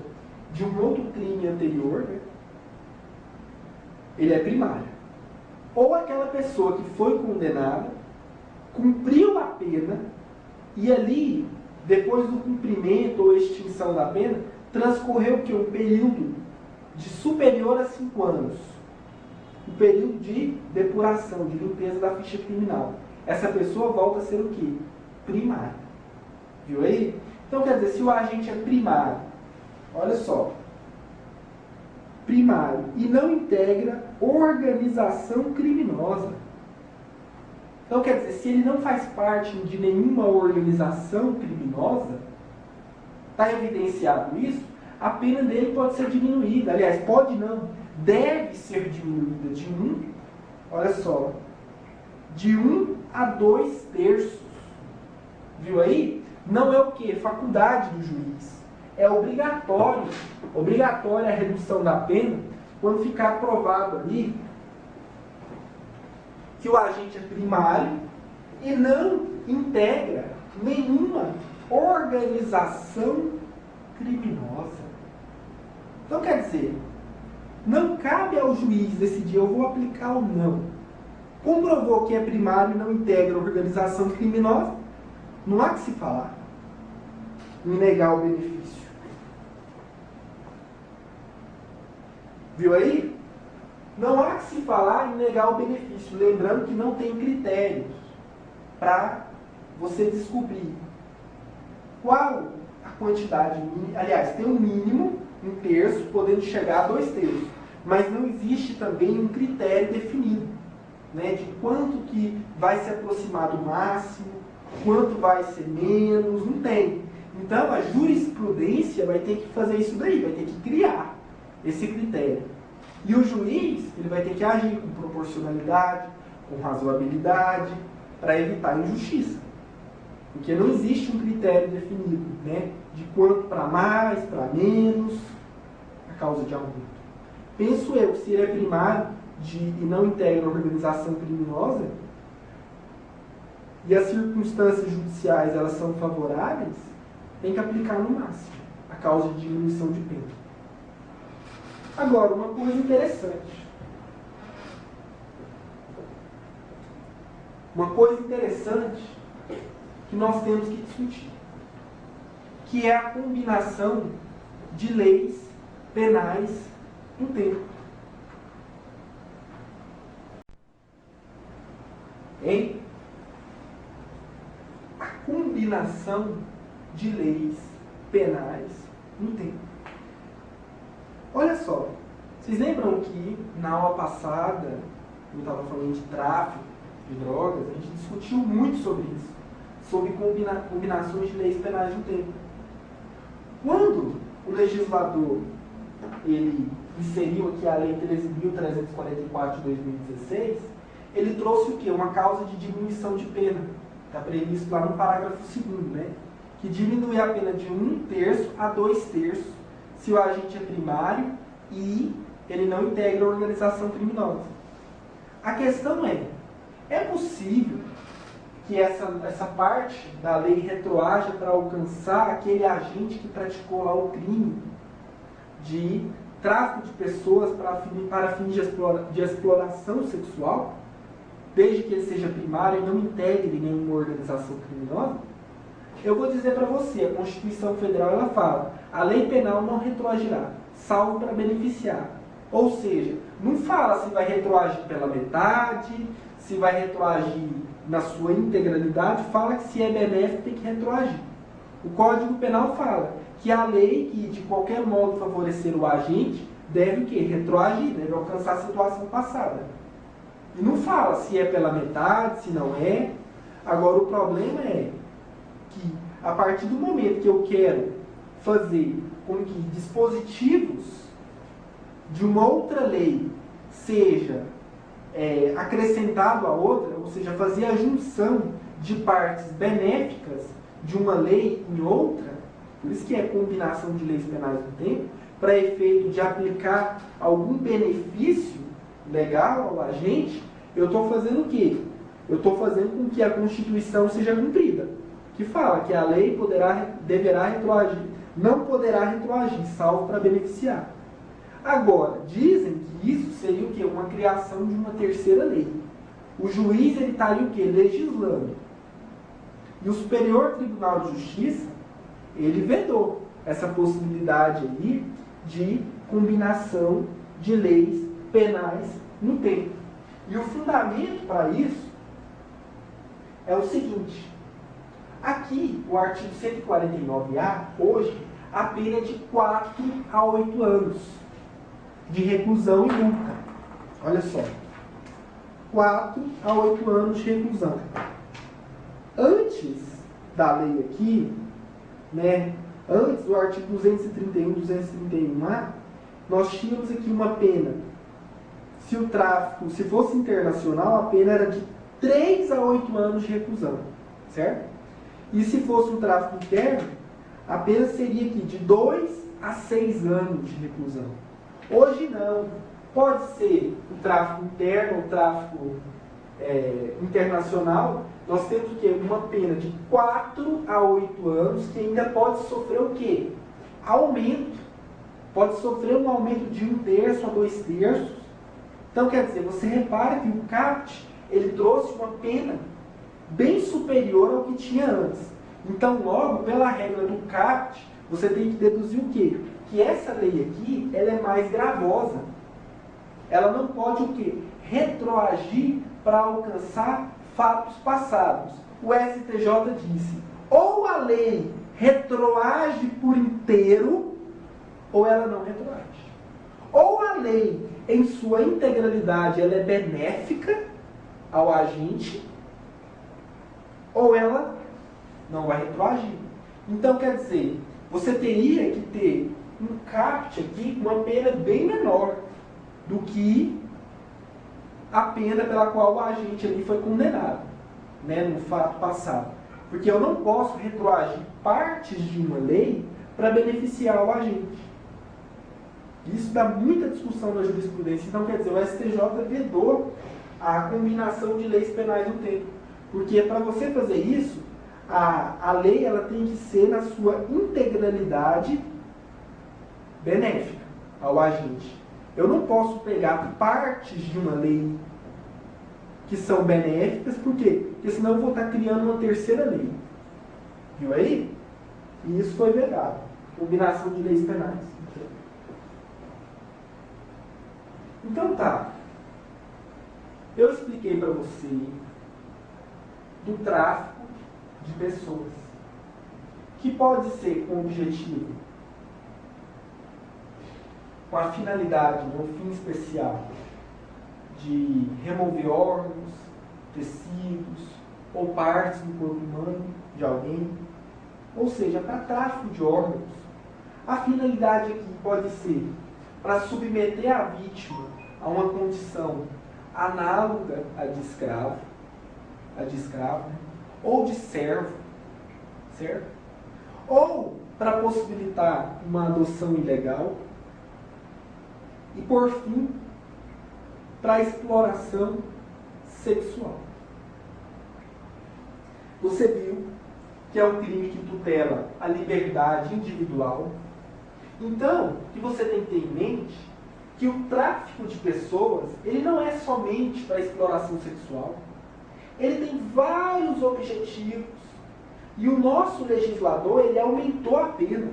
de um outro crime anterior, né? Ele é primário. Ou aquela pessoa que foi condenada, cumpriu a pena e ali, depois do cumprimento ou extinção da pena, transcorreu que um período de superior a 5 anos. Um período de depuração, de limpeza da ficha criminal. Essa pessoa volta a ser o quê? Primário. Viu aí? Então, quer dizer, se o agente é primário, olha só, primário, e não integra organização criminosa. Então, quer dizer, se ele não faz parte de nenhuma organização criminosa, está evidenciado isso, a pena dele pode ser diminuída. Aliás, pode não, deve ser diminuída de olha só, de 1 a 2 terços. Viu aí? Não é o quê? Faculdade do juiz. É obrigatório. Obrigatória a redução da pena quando ficar provado ali que o agente é primário e não integra nenhuma organização criminosa. Então, quer dizer, não cabe ao juiz decidir, eu vou aplicar ou não. Comprovou que é primário e não integra organização criminosa, não há que se falar em negar o benefício. Viu aí? Não há que se falar em negar o benefício. Lembrando que não tem critérios para você descobrir qual a quantidade mínima. Aliás, tem um mínimo, 1 terço, podendo chegar a 2 terços. Mas não existe também um critério definido, né, de quanto que vai se aproximar do máximo, quanto vai ser menos, não tem. Então, a jurisprudência vai ter que fazer isso daí, vai ter que criar esse critério. E o juiz, ele vai ter que agir com proporcionalidade, com razoabilidade, para evitar injustiça. Porque não existe um critério definido, né, de quanto para mais, para menos, a causa de aumento. Penso eu, se ele é primário e não integra a organização criminosa, e as circunstâncias judiciais elas são favoráveis, tem que aplicar no máximo a causa de diminuição de pena. Agora, uma coisa interessante. Uma coisa interessante que nós temos que discutir, que é a combinação de leis penais no tempo. Hein? A combinação de leis penais no tempo. Olha só, vocês lembram que na aula passada, eu estava falando de tráfico de drogas, a gente discutiu muito sobre isso, sobre combinações de leis penais no tempo. Quando o legislador ele inseriu aqui a Lei 13.344 de 2016, ele trouxe o quê? Uma causa de diminuição de pena. Está previsto lá no parágrafo 2º, né? Que diminui a pena de 1 terço a 2 terços se o agente é primário e ele não integra a organização criminosa. A questão é possível que essa parte da lei retroaja para alcançar aquele agente que praticou lá o crime de tráfico de pessoas para fins de exploração sexual, desde que ele seja primário e não integre nenhuma organização criminosa? Eu vou dizer para você, a Constituição Federal ela fala, a lei penal não retroagirá, salvo para beneficiar. Ou seja, não fala se vai retroagir pela metade, se vai retroagir na sua integralidade, fala que se é benéfico tem que retroagir. O Código Penal fala que a lei que de qualquer modo favorecer o agente deve o quê? Retroagir, deve alcançar a situação passada. E não fala se é pela metade, se não é. Agora o problema é que a partir do momento que eu quero fazer com que dispositivos de uma outra lei seja acrescentado a outra, ou seja, fazer a junção de partes benéficas de uma lei em outra, por isso que é combinação de leis penais no tempo, para efeito de aplicar algum benefício legal ao agente, eu estou fazendo o quê? Eu estou fazendo com que a Constituição seja cumprida, que fala que a lei deverá retroagir, não poderá retroagir, salvo para beneficiar. Agora, dizem que isso seria o quê? Uma criação de uma terceira lei. O juiz ele estaria o quê? Legislando. E o Superior Tribunal de Justiça, ele vedou essa possibilidade aí de combinação de leis penais no tempo. E o fundamento para isso é o seguinte. Aqui, o artigo 149-A, hoje, a pena é de 4 a 8 anos de reclusão e multa. Olha só. 4 a 8 anos de reclusão. Antes da lei aqui, né, antes do artigo 231, 231A, nós tínhamos aqui uma pena. Se o tráfico, se fosse internacional, a pena era de 3 a 8 anos de reclusão, certo? E se fosse um tráfico interno, a pena seria aqui de 2 a 6 anos de reclusão. Hoje não. Pode ser o tráfico interno ou tráfico internacional. Nós temos o quê? Uma pena de 4 a 8 anos que ainda pode sofrer o quê? Aumento. Pode sofrer um aumento de 1/3 a 2/3. Então, quer dizer, você repara que o CAPT, ele trouxe uma pena bem superior ao que tinha antes. Então, logo, pela regra do CAPT, você tem que deduzir o quê? Que essa lei aqui, ela é mais gravosa. Ela não pode o quê? Retroagir para alcançar fatos passados. O STJ disse, ou a lei retroage por inteiro, ou ela não retroage. Ou a lei, em sua integralidade, ela é benéfica ao agente, ou ela não vai retroagir. Então, quer dizer, você teria que ter um CAPT aqui com uma pena bem menor do que a pena pela qual o agente ali foi condenado, né, no fato passado. Porque eu não posso retroagir partes de uma lei para beneficiar o agente. Isso dá muita discussão na jurisprudência. Então, quer dizer, o STJ vedou a combinação de leis penais no tempo. Porque para você fazer isso, a lei ela tem que ser na sua integralidade benéfica ao agente. Eu não posso pegar partes de uma lei que são benéficas, por quê? Porque senão eu vou estar criando uma terceira lei. Viu aí? E isso foi vedado. Combinação de leis penais. Então tá. Eu expliquei para você do tráfico de pessoas, que pode ser com o objetivo, com a finalidade, um fim especial, de remover órgãos, tecidos ou partes do corpo humano de alguém, ou seja, para tráfico de órgãos. A finalidade aqui pode ser para submeter a vítima a uma condição análoga à de escravo, né? Ou de servo, certo? Ou para possibilitar uma adoção ilegal. E, por fim, para a exploração sexual. Você viu que é um crime que tutela a liberdade individual. Então, o que você tem que ter em mente que o tráfico de pessoas, ele não é somente para a exploração sexual. Ele tem vários objetivos. E o nosso legislador, ele aumentou a pena.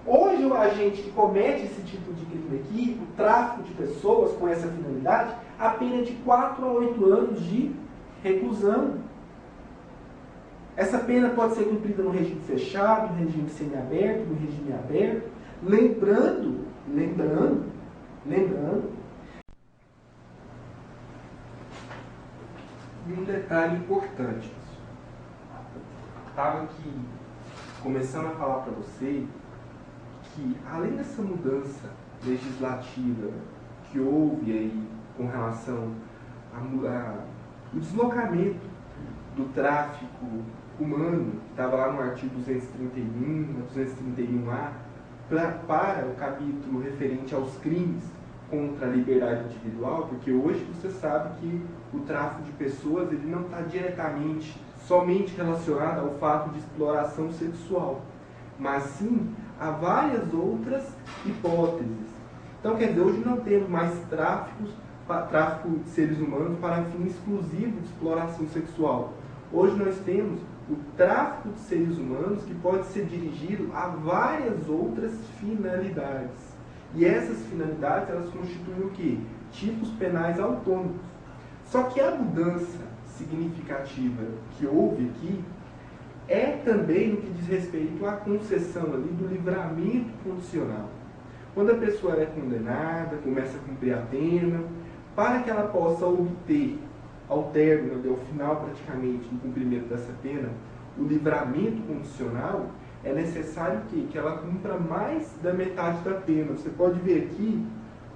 Hoje, o agente que comete esse tipo de crime aqui, o tráfico de pessoas com essa finalidade, a pena é de 4 a 8 anos de reclusão. Essa pena pode ser cumprida no regime fechado, no regime semiaberto, no regime aberto. Lembrando, e um detalhe importante. Estava aqui começando a falar para você que, além dessa mudança legislativa que houve aí com relação ao deslocamento do tráfico humano, que estava lá no artigo 231, 231A, para o capítulo referente aos crimes contra a liberdade individual, porque hoje você sabe que o tráfico de pessoas ele não está diretamente, somente relacionado ao fato de exploração sexual, mas sim a várias outras hipóteses. Então, quer dizer, hoje não temos mais tráfico de seres humanos para fim exclusivo de exploração sexual. Hoje nós temos o tráfico de seres humanos que pode ser dirigido a várias outras finalidades. E essas finalidades, elas constituem o quê? Tipos penais autônomos. Só que a mudança significativa que houve aqui é também no que diz respeito à concessão ali do livramento condicional. Quando a pessoa é condenada, começa a cumprir a pena, para que ela possa obter, ao término, ao final praticamente, do cumprimento dessa pena, o livramento condicional, é necessário que ela cumpra mais da metade da pena. Você pode ver aqui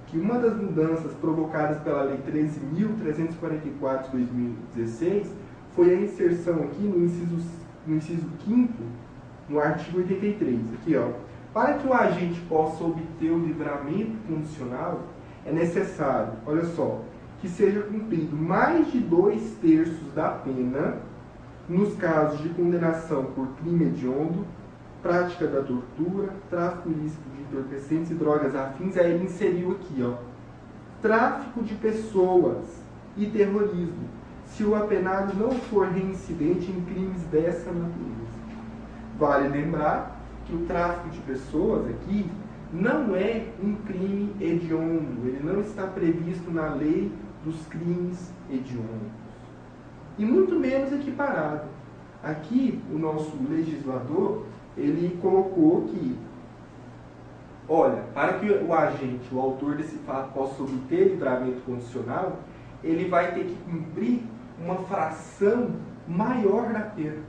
que uma das mudanças provocadas pela Lei 13.344 de 2016 foi a inserção aqui no inciso 5º, no artigo 83. Aqui, ó. Para que o agente possa obter o livramento condicional, é necessário, olha só, que seja cumprido mais de 2/3 da pena nos casos de condenação por crime hediondo, prática da tortura, tráfico ilícito de entorpecentes e drogas afins. Aí ele inseriu aqui, ó, tráfico de pessoas e terrorismo, se o apenado não for reincidente em crimes dessa natureza. Vale lembrar que o tráfico de pessoas aqui não é um crime hediondo, ele não está previsto na lei dos crimes hediondos, e muito menos equiparado. Aqui, o nosso legislador, ele colocou que, olha, para que o agente, o autor desse fato, possa obter livramento condicional, ele vai ter que cumprir uma fração maior da pena.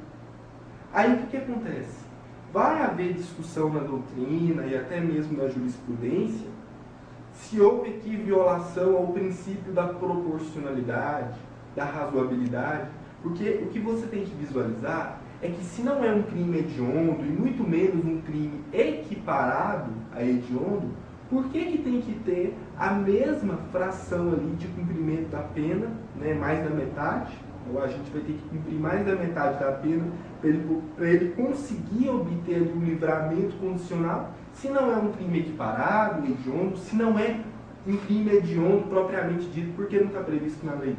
Aí o que acontece? Vai haver discussão na doutrina e até mesmo na jurisprudência se houve aqui violação ao princípio da proporcionalidade, da razoabilidade, porque o que você tem que visualizar é que se não é um crime hediondo, e muito menos um crime equiparado a hediondo, por que tem que ter a mesma fração ali de cumprimento da pena, né, mais da metade? Ou a gente vai ter que cumprir mais da metade da pena para ele conseguir obter ali um livramento condicional, se não é um crime equiparado, hediondo, se não é um crime hediondo propriamente dito, porque não está previsto na lei.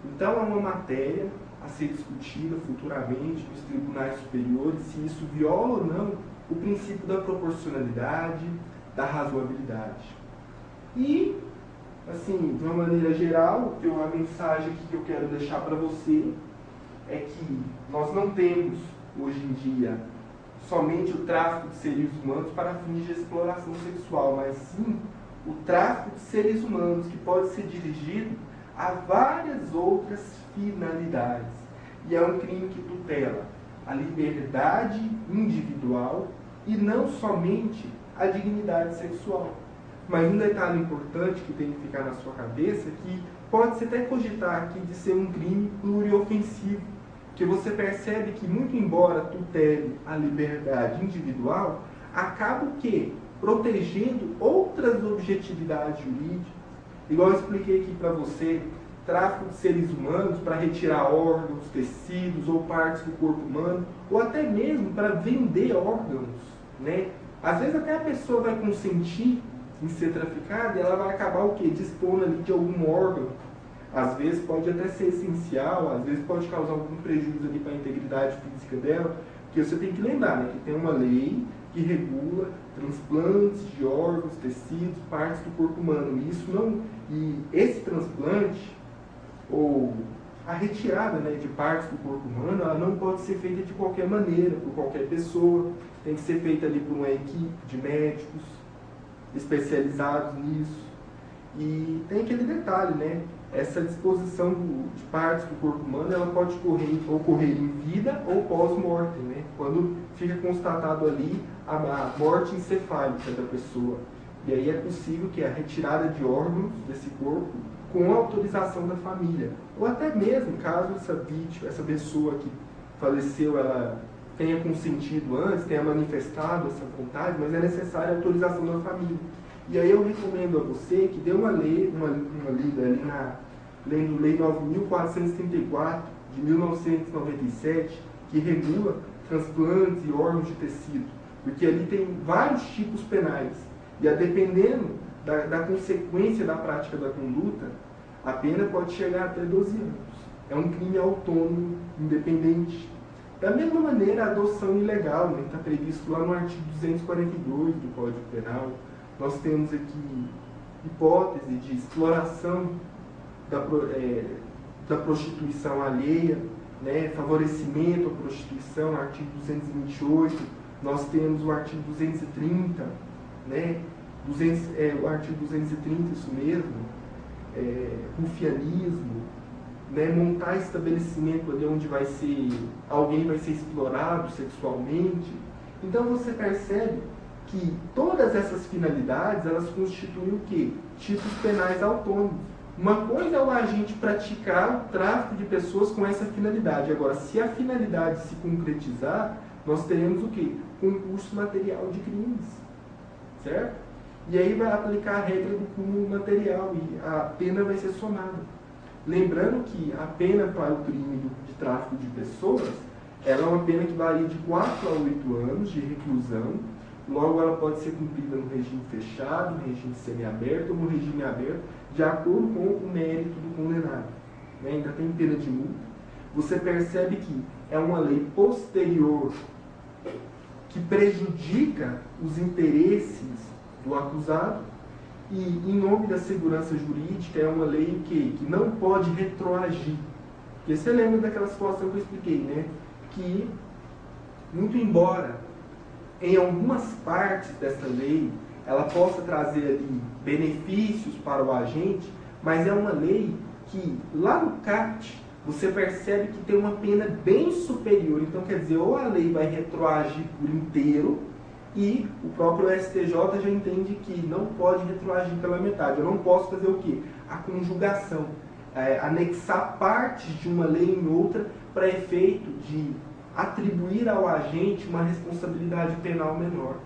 Então é uma matéria a ser discutida futuramente nos tribunais superiores, se isso viola ou não o princípio da proporcionalidade, da razoabilidade. E, assim, de uma maneira geral, a mensagem aqui que eu quero deixar para você é que nós não temos, hoje em dia, somente o tráfico de seres humanos para fins de exploração sexual, mas sim o tráfico de seres humanos, que pode ser dirigido a várias outras finalidades. E é um crime que tutela a liberdade individual e não somente a dignidade sexual. Mas um detalhe importante que tem que ficar na sua cabeça é que pode-se até cogitar aqui de ser um crime pluriofensivo, que você percebe que, muito embora tutele a liberdade individual, acaba o quê? Protegendo outras objetividades jurídicas. Igual eu expliquei aqui para você, tráfico de seres humanos para retirar órgãos, tecidos ou partes do corpo humano, ou até mesmo para vender órgãos, né? Às vezes até a pessoa vai consentir em ser traficada e ela vai acabar o quê? Dispondo ali de algum órgão. Às vezes pode até ser essencial, às vezes pode causar algum prejuízo ali para a integridade física dela, porque você tem que lembrar, né, que tem uma lei que regula transplantes de órgãos, tecidos, partes do corpo humano. E esse transplante, ou a retirada, né, de partes do corpo humano, ela não pode ser feita de qualquer maneira, por qualquer pessoa. Tem que ser feita ali por uma equipe de médicos especializados nisso. E tem aquele detalhe, né? Essa disposição de partes do corpo humano, ela pode ocorrer em vida ou pós-morte, né? Quando fica constatado ali a morte encefálica da pessoa. E aí é possível que a retirada de órgãos desse corpo com a autorização da família. Ou até mesmo, caso essa pessoa que faleceu, ela tenha consentido antes, tenha manifestado essa vontade, mas é necessária a autorização da família. E aí eu recomendo a você que dê uma lida ali na Lei 9.434, de 1997, que regula transplantes e órgãos de tecido, porque ali tem vários tipos penais, e a dependendo da consequência da prática da conduta, a pena pode chegar até 12 anos. É um crime autônomo, independente. Da mesma maneira, a adoção ilegal, né, está previsto lá no artigo 242 do Código Penal. Nós temos aqui hipótese de exploração da prostituição alheia, né, favorecimento à prostituição, artigo 228. Nós temos o artigo 230, né, o artigo 230, isso mesmo, rufianismo, né, montar estabelecimento ali onde alguém vai ser explorado sexualmente. Então você percebe que todas essas finalidades, elas constituem o quê? Tipos penais autônomos. Uma coisa é o agente praticar o tráfico de pessoas com essa finalidade. Agora, se a finalidade se concretizar, nós teremos o quê? Concurso material de crimes. Certo? E aí vai aplicar a regra do cúmulo material e a pena vai ser somada. Lembrando que a pena para o crime de tráfico de pessoas, ela é uma pena que varia de 4 a 8 anos de reclusão. Logo, ela pode ser cumprida no regime fechado, no regime semiaberto ou no regime aberto, de acordo com o mérito do condenado. Né? Ainda tem pena de multa. Você percebe que é uma lei posterior que prejudica os interesses do acusado e, em nome da segurança jurídica, é uma lei que não pode retroagir. Porque você lembra daquela situação que eu expliquei, né? Que, muito embora em algumas partes dessa lei ela possa trazer ali benefícios para o agente, mas é uma lei que, lá no CAPT, você percebe que tem uma pena bem superior. Então, quer dizer, ou a lei vai retroagir por inteiro, e o próprio STJ já entende que não pode retroagir pela metade. Eu não posso fazer o quê? A conjugação. Anexar partes de uma lei em outra para efeito de atribuir ao agente uma responsabilidade penal menor.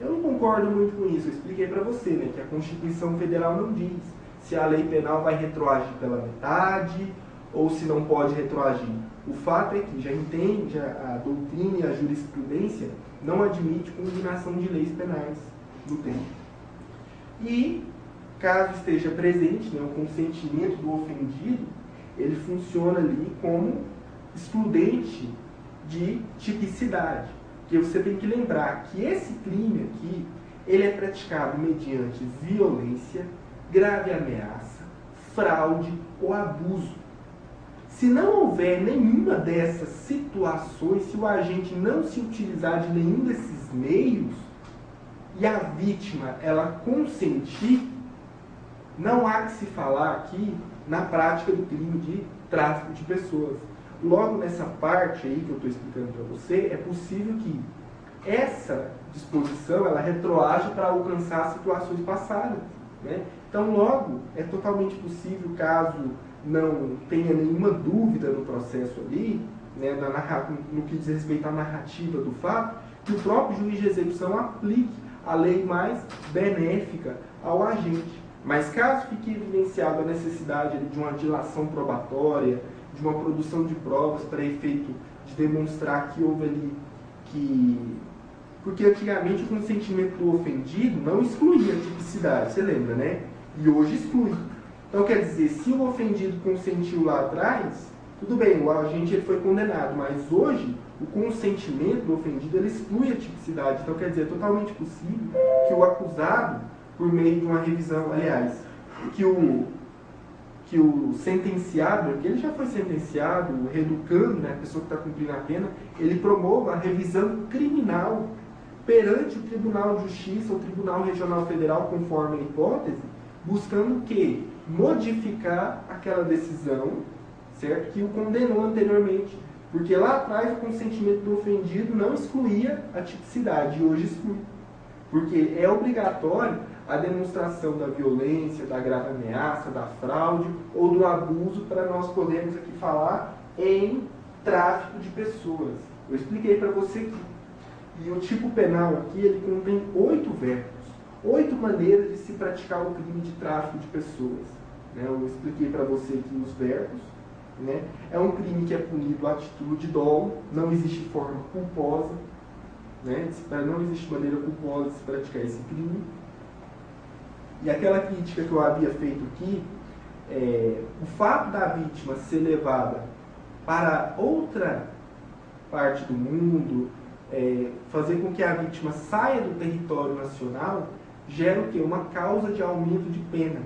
Eu não concordo muito com isso. Eu expliquei para você, né, que a Constituição Federal não diz se a lei penal vai retroagir pela metade ou se não pode retroagir. O fato é que já entende a doutrina e a jurisprudência não admite combinação de leis penais no tempo. E, caso esteja presente, né, o consentimento do ofendido, ele funciona ali como excludente de tipicidade. Porque você tem que lembrar que esse crime aqui, ele é praticado mediante violência, grave ameaça, fraude ou abuso. Se não houver nenhuma dessas situações, se o agente não se utilizar de nenhum desses meios e a vítima ela consentir, não há que se falar aqui na prática do crime de tráfico de pessoas. Logo nessa parte aí que eu estou explicando para você, é possível que essa disposição ela retroaja para alcançar situações passadas, né? Então, logo, é totalmente possível, caso não tenha nenhuma dúvida no processo ali, né, no que diz respeito à narrativa do fato, que o próprio juiz de execução aplique a lei mais benéfica ao agente. Mas caso fique evidenciada a necessidade de uma dilação probatória, de uma produção de provas para efeito de demonstrar que houve ali Porque antigamente o consentimento do ofendido não excluía a tipicidade, você lembra, né? E hoje exclui. Então, quer dizer, se o ofendido consentiu lá atrás, tudo bem, o agente ele foi condenado, mas hoje o consentimento do ofendido ele exclui a tipicidade. Então, quer dizer, é totalmente possível que o acusado, por meio de uma revisão, aliás, que o sentenciado, porque ele já foi sentenciado, o reeducando, né, a pessoa que está cumprindo a pena, ele promova a revisão criminal perante o Tribunal de Justiça ou Tribunal Regional Federal, conforme a hipótese, buscando o quê? Modificar aquela decisão, certo? Que o condenou anteriormente. Porque lá atrás o consentimento do ofendido não excluía a tipicidade, e hoje exclui. Porque é obrigatório a demonstração da violência, da grave ameaça, da fraude ou do abuso para nós podermos aqui falar em tráfico de pessoas. Eu expliquei para você aqui. E o tipo penal aqui, ele contém 8 verbos, 8 maneiras de se praticar o crime de tráfico de pessoas. Né? Eu expliquei para você aqui os verbos. Né? É um crime que é punido a título de dolo, não existe forma culposa, né? Não existe maneira culposa de se praticar esse crime. E aquela crítica que eu havia feito aqui, o fato da vítima ser levada para outra parte do mundo, fazer com que a vítima saia do território nacional, gera o quê? Uma causa de aumento de pena.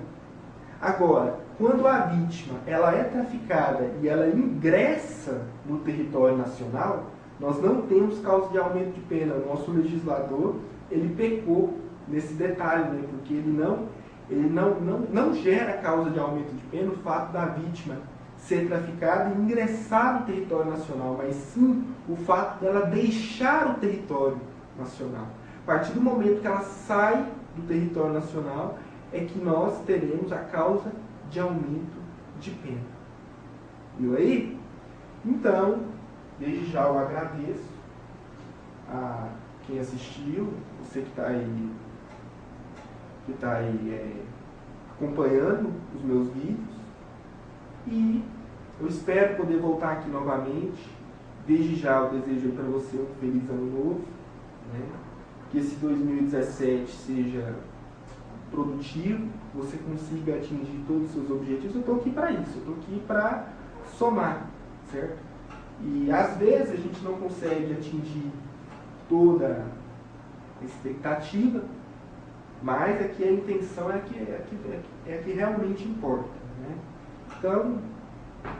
Agora, quando a vítima ela é traficada e ela ingressa no território nacional, nós não temos causa de aumento de pena. O nosso legislador, ele pecou nesse detalhe, né? Porque ele não gera causa de aumento de pena o fato da vítima ser traficada e ingressar no território nacional, mas sim o fato dela deixar o território nacional. A partir do momento que ela sai do território nacional, é que nós teremos a causa de aumento de pena. Viu aí? Então, desde já eu agradeço a quem assistiu, você que está aí, acompanhando os meus vídeos. E eu espero poder voltar aqui novamente. Desde já eu desejo para você um feliz ano novo, né? Que esse 2017 seja produtivo, você consiga atingir todos os seus objetivos. Eu estou aqui para isso, eu estou aqui para somar, certo? E às vezes a gente não consegue atingir toda a expectativa, mas aqui a intenção é que realmente importa, né? Então,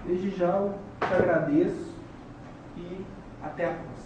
desde já eu te agradeço e até a próxima.